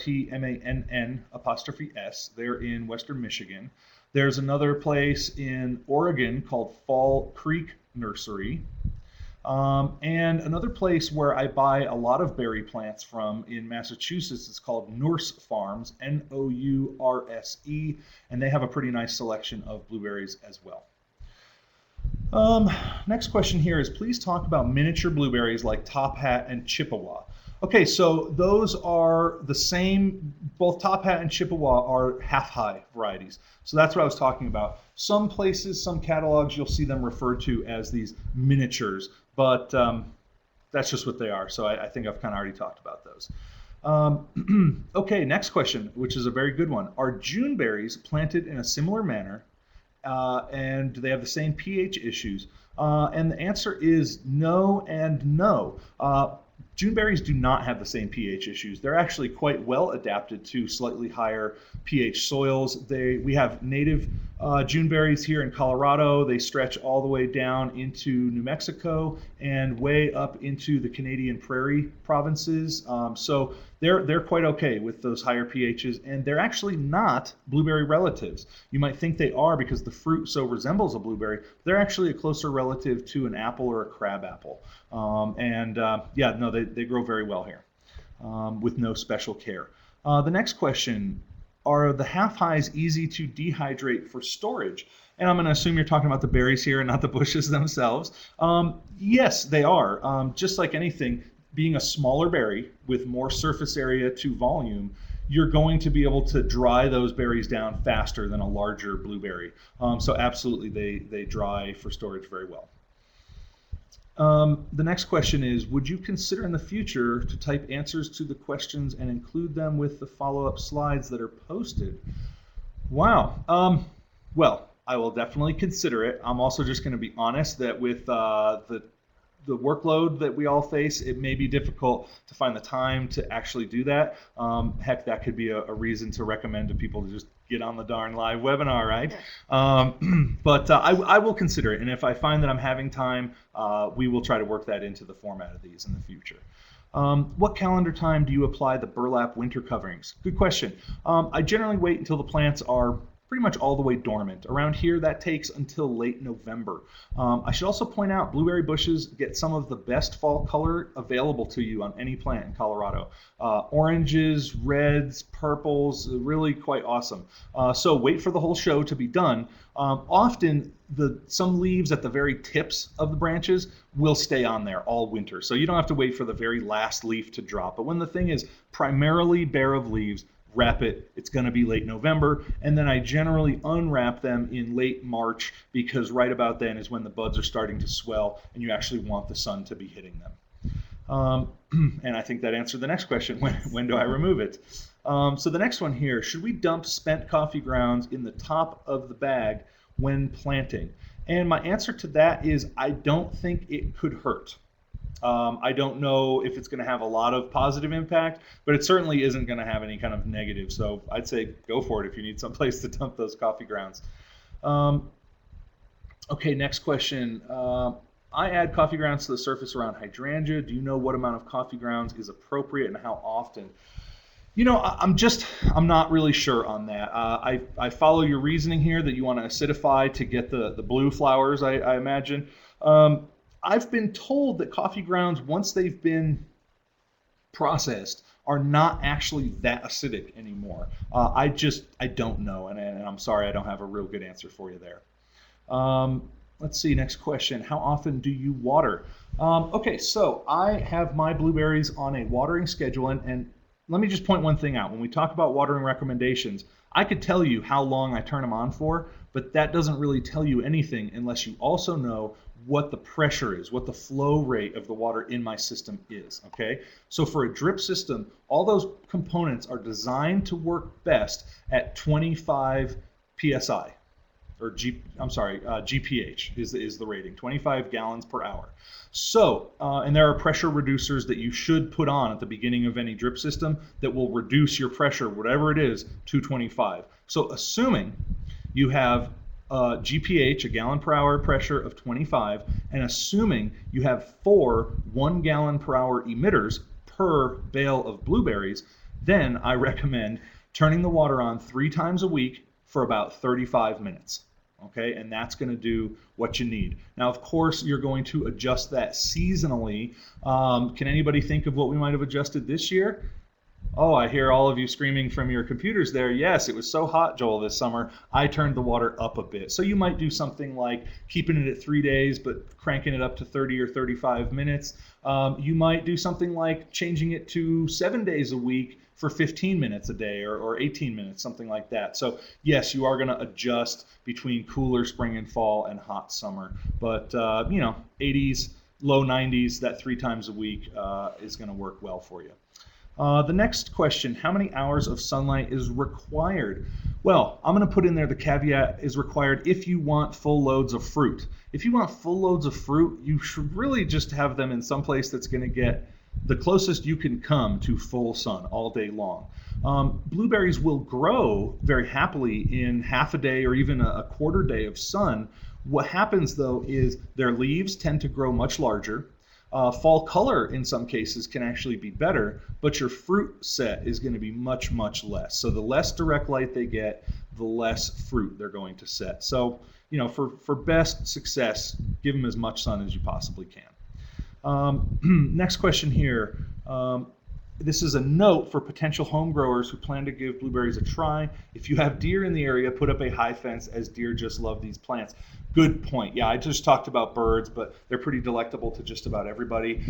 They're in Western Michigan. There's another place in Oregon called Fall Creek Nursery. And another place where I buy a lot of berry plants from in Massachusetts is called Nourse Farms, Nourse, and they have a pretty nice selection of blueberries as well. Next question here is, please talk about miniature blueberries like Top Hat and Chippewa. Okay, so those are the same, both Top Hat and Chippewa are half-high varieties. So that's what I was talking about. Some places, some catalogs, you'll see them referred to as these miniatures, but that's just what they are. So I think I've kind of already talked about those. Okay, next question, which is a very good one. Are June berries planted in a similar manner, and do they have the same pH issues? And the answer is no and no. June berries do not have the same pH issues. They're actually quite well adapted to slightly higher pH soils. We have native June berries here in Colorado. They stretch all the way down into New Mexico and way up into the Canadian prairie provinces. So they're quite okay with those higher pHs, and they're actually not blueberry relatives. You might think they are because the fruit so resembles a blueberry. They're actually a closer relative to an apple or a crab apple. They grow very well here with no special care. The next question, are the half-highs easy to dehydrate for storage? And I'm going to assume you're talking about the berries here and not the bushes themselves. Yes, they are. Just like anything, being a smaller berry with more surface area to volume, you're going to be able to dry those berries down faster than a larger blueberry. So absolutely, they dry for storage very well. The next question is, would you consider in the future to type answers to the questions and include them with the follow-up slides that are posted? Wow. Well, I will definitely consider it. I'm also just going to be honest that with the workload that we all face, it may be difficult to find the time to actually do that. Heck, that could be a reason to recommend to people to just get on the darn live webinar, right? But I will consider it, and if I find that I'm having time, we will try to work that into the format of these in the future. What calendar time do you apply the burlap winter coverings? Good question. I generally wait until the plants are pretty much all the way dormant. Around here, that takes until late November. I should also point out blueberry bushes get some of the best fall color available to you on any plant in Colorado. Oranges, reds, purples, really quite awesome. So wait for the whole show to be done. Often some leaves at the very tips of the branches will stay on there all winter. So you don't have to wait for the very last leaf to drop. But when the thing is primarily bare of leaves, wrap it. It's going to be late November, and then I generally unwrap them in late March, because right about then is when the buds are starting to swell and you actually want the sun to be hitting them. And I think that answered the next question, when do I remove it? So the next one here, should we dump spent coffee grounds in the top of the bag when planting? And my answer to that is I don't think it could hurt. I don't know if it's going to have a lot of positive impact, but it certainly isn't going to have any kind of negative. So I'd say go for it if you need some place to dump those coffee grounds. Okay, next question. I add coffee grounds to the surface around hydrangea. Do you know what amount of coffee grounds is appropriate and how often? You know, I'm not really sure on that. I follow your reasoning here that you want to acidify to get the blue flowers, I imagine. I've been told that coffee grounds, once they've been processed, are not actually that acidic anymore. I don't know, and I'm sorry I don't have a real good answer for you there. Let's see, next question. How often do you water? Okay, so I have my blueberries on a watering schedule, and let me just point one thing out. When we talk about watering recommendations, I could tell you how long I turn them on for, but that doesn't really tell you anything unless you also know what the pressure is, what the flow rate of the water in my system is, okay? So for a drip system, all those components are designed to work best at 25 PSI, or GPH is the rating, 25 gallons per hour. So, and there are pressure reducers that you should put on at the beginning of any drip system that will reduce your pressure, whatever it is, to 25. So assuming you have GPH, a gallon per hour pressure of 25, and assuming you have 4 1 gallon per hour emitters per bale of blueberries, then I recommend turning the water on 3 times a week for about 35 minutes. Okay, and that's going to do what you need. Now, of course, you're going to adjust that seasonally. Can anybody think of what we might have adjusted this year? Oh, I hear all of you screaming from your computers there. Yes, it was so hot, Joel, this summer. I turned the water up a bit. So you might do something like keeping it at 3 days, but cranking it up to 30 or 35 minutes. You might do something like changing it to 7 days a week for 15 minutes a day, or 18 minutes, something like that. So yes, you are going to adjust between cooler spring and fall and hot summer. But, 80s, low 90s, that 3 times a week is going to work well for you. The next question, how many hours of sunlight is required? Well, I'm going to put in there the caveat is required if you want full loads of fruit. If you want full loads of fruit, you should really just have them in some place that's going to get the closest you can come to full sun all day long. Blueberries will grow very happily in half a day or even a quarter day of sun. What happens though is their leaves tend to grow much larger. Fall color in some cases can actually be better, but your fruit set is going to be much, much less. So the less direct light they get, the less fruit they're going to set. So, for best success, give them as much sun as you possibly can. Next question here. This is a note for potential home growers who plan to give blueberries a try. If you have deer in the area, put up a high fence, as deer just love these plants. Good point. Yeah, I just talked about birds, but they're pretty delectable to just about everybody,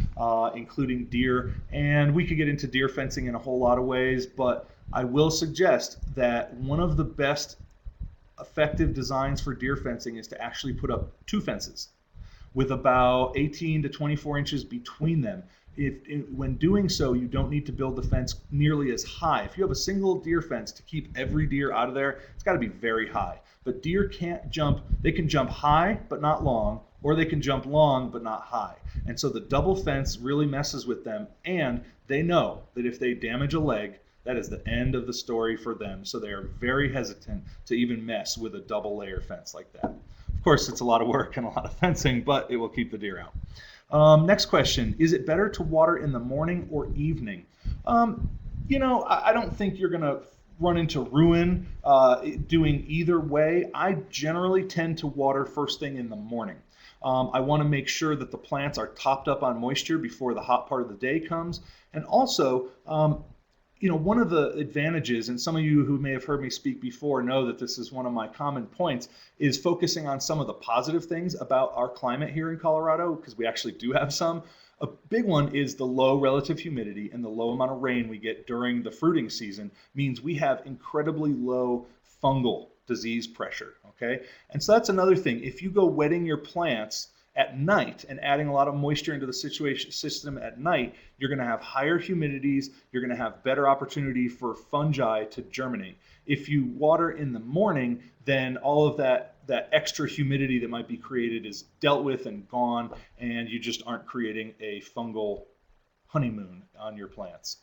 including deer. And we could get into deer fencing in a whole lot of ways, but I will suggest that one of the best effective designs for deer fencing is to actually put up 2 fences with about 18 to 24 inches between them. When doing so, you don't need to build the fence nearly as high. If you have a single deer fence to keep every deer out of there, it's got to be very high. But deer can't jump. They can jump high but not long, or they can jump long but not high. And so the double fence really messes with them, and they know that if they damage a leg, that is the end of the story for them. So they are very hesitant to even mess with a double layer fence like that. Of course, it's a lot of work and a lot of fencing, but it will keep the deer out. Next question, is it better to water in the morning or evening? I don't think you're going to run into ruin doing either way. I generally tend to water first thing in the morning. I want to make sure that the plants are topped up on moisture before the hot part of the day comes. And also, one of the advantages, and some of you who may have heard me speak before know that this is one of my common points, is focusing on some of the positive things about our climate here in Colorado, because we actually do have some. A big one is the low relative humidity, and the low amount of rain we get during the fruiting season means we have incredibly low fungal disease pressure, okay? And so that's another thing. If you go wetting your plants at night and adding a lot of moisture into the system at night, you're going to have higher humidities, you're going to have better opportunity for fungi to germinate. If you water in the morning, then all of that extra humidity that might be created is dealt with and gone, and you just aren't creating a fungal honeymoon on your plants.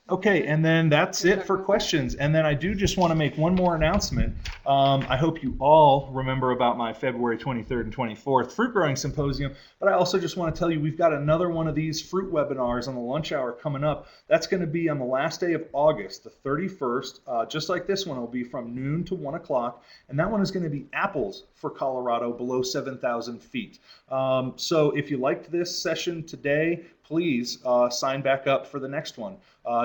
Okay, and then that's it for questions. And then I do just want to make one more announcement. I hope you all remember about my February 23rd and 24th fruit growing symposium, but I also just want to tell you we've got another one of these fruit webinars on the lunch hour coming up. That's going to be on the last day of August, the 31st, just like this one. It'll be from noon to 1 o'clock, and that one is going to be apples for Colorado below 7,000 feet. So if you liked this session today, please sign back up for the next one.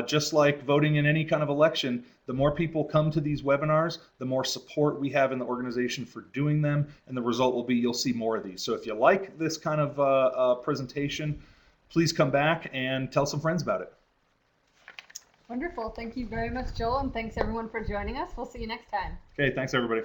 Just like voting in any kind of election, the more people come to these webinars, the more support we have in the organization for doing them, and the result will be you'll see more of these. So if you like this kind of presentation, please come back and tell some friends about it. Wonderful. Thank you very much, Joel, and thanks everyone for joining us. We'll see you next time. Okay, thanks everybody.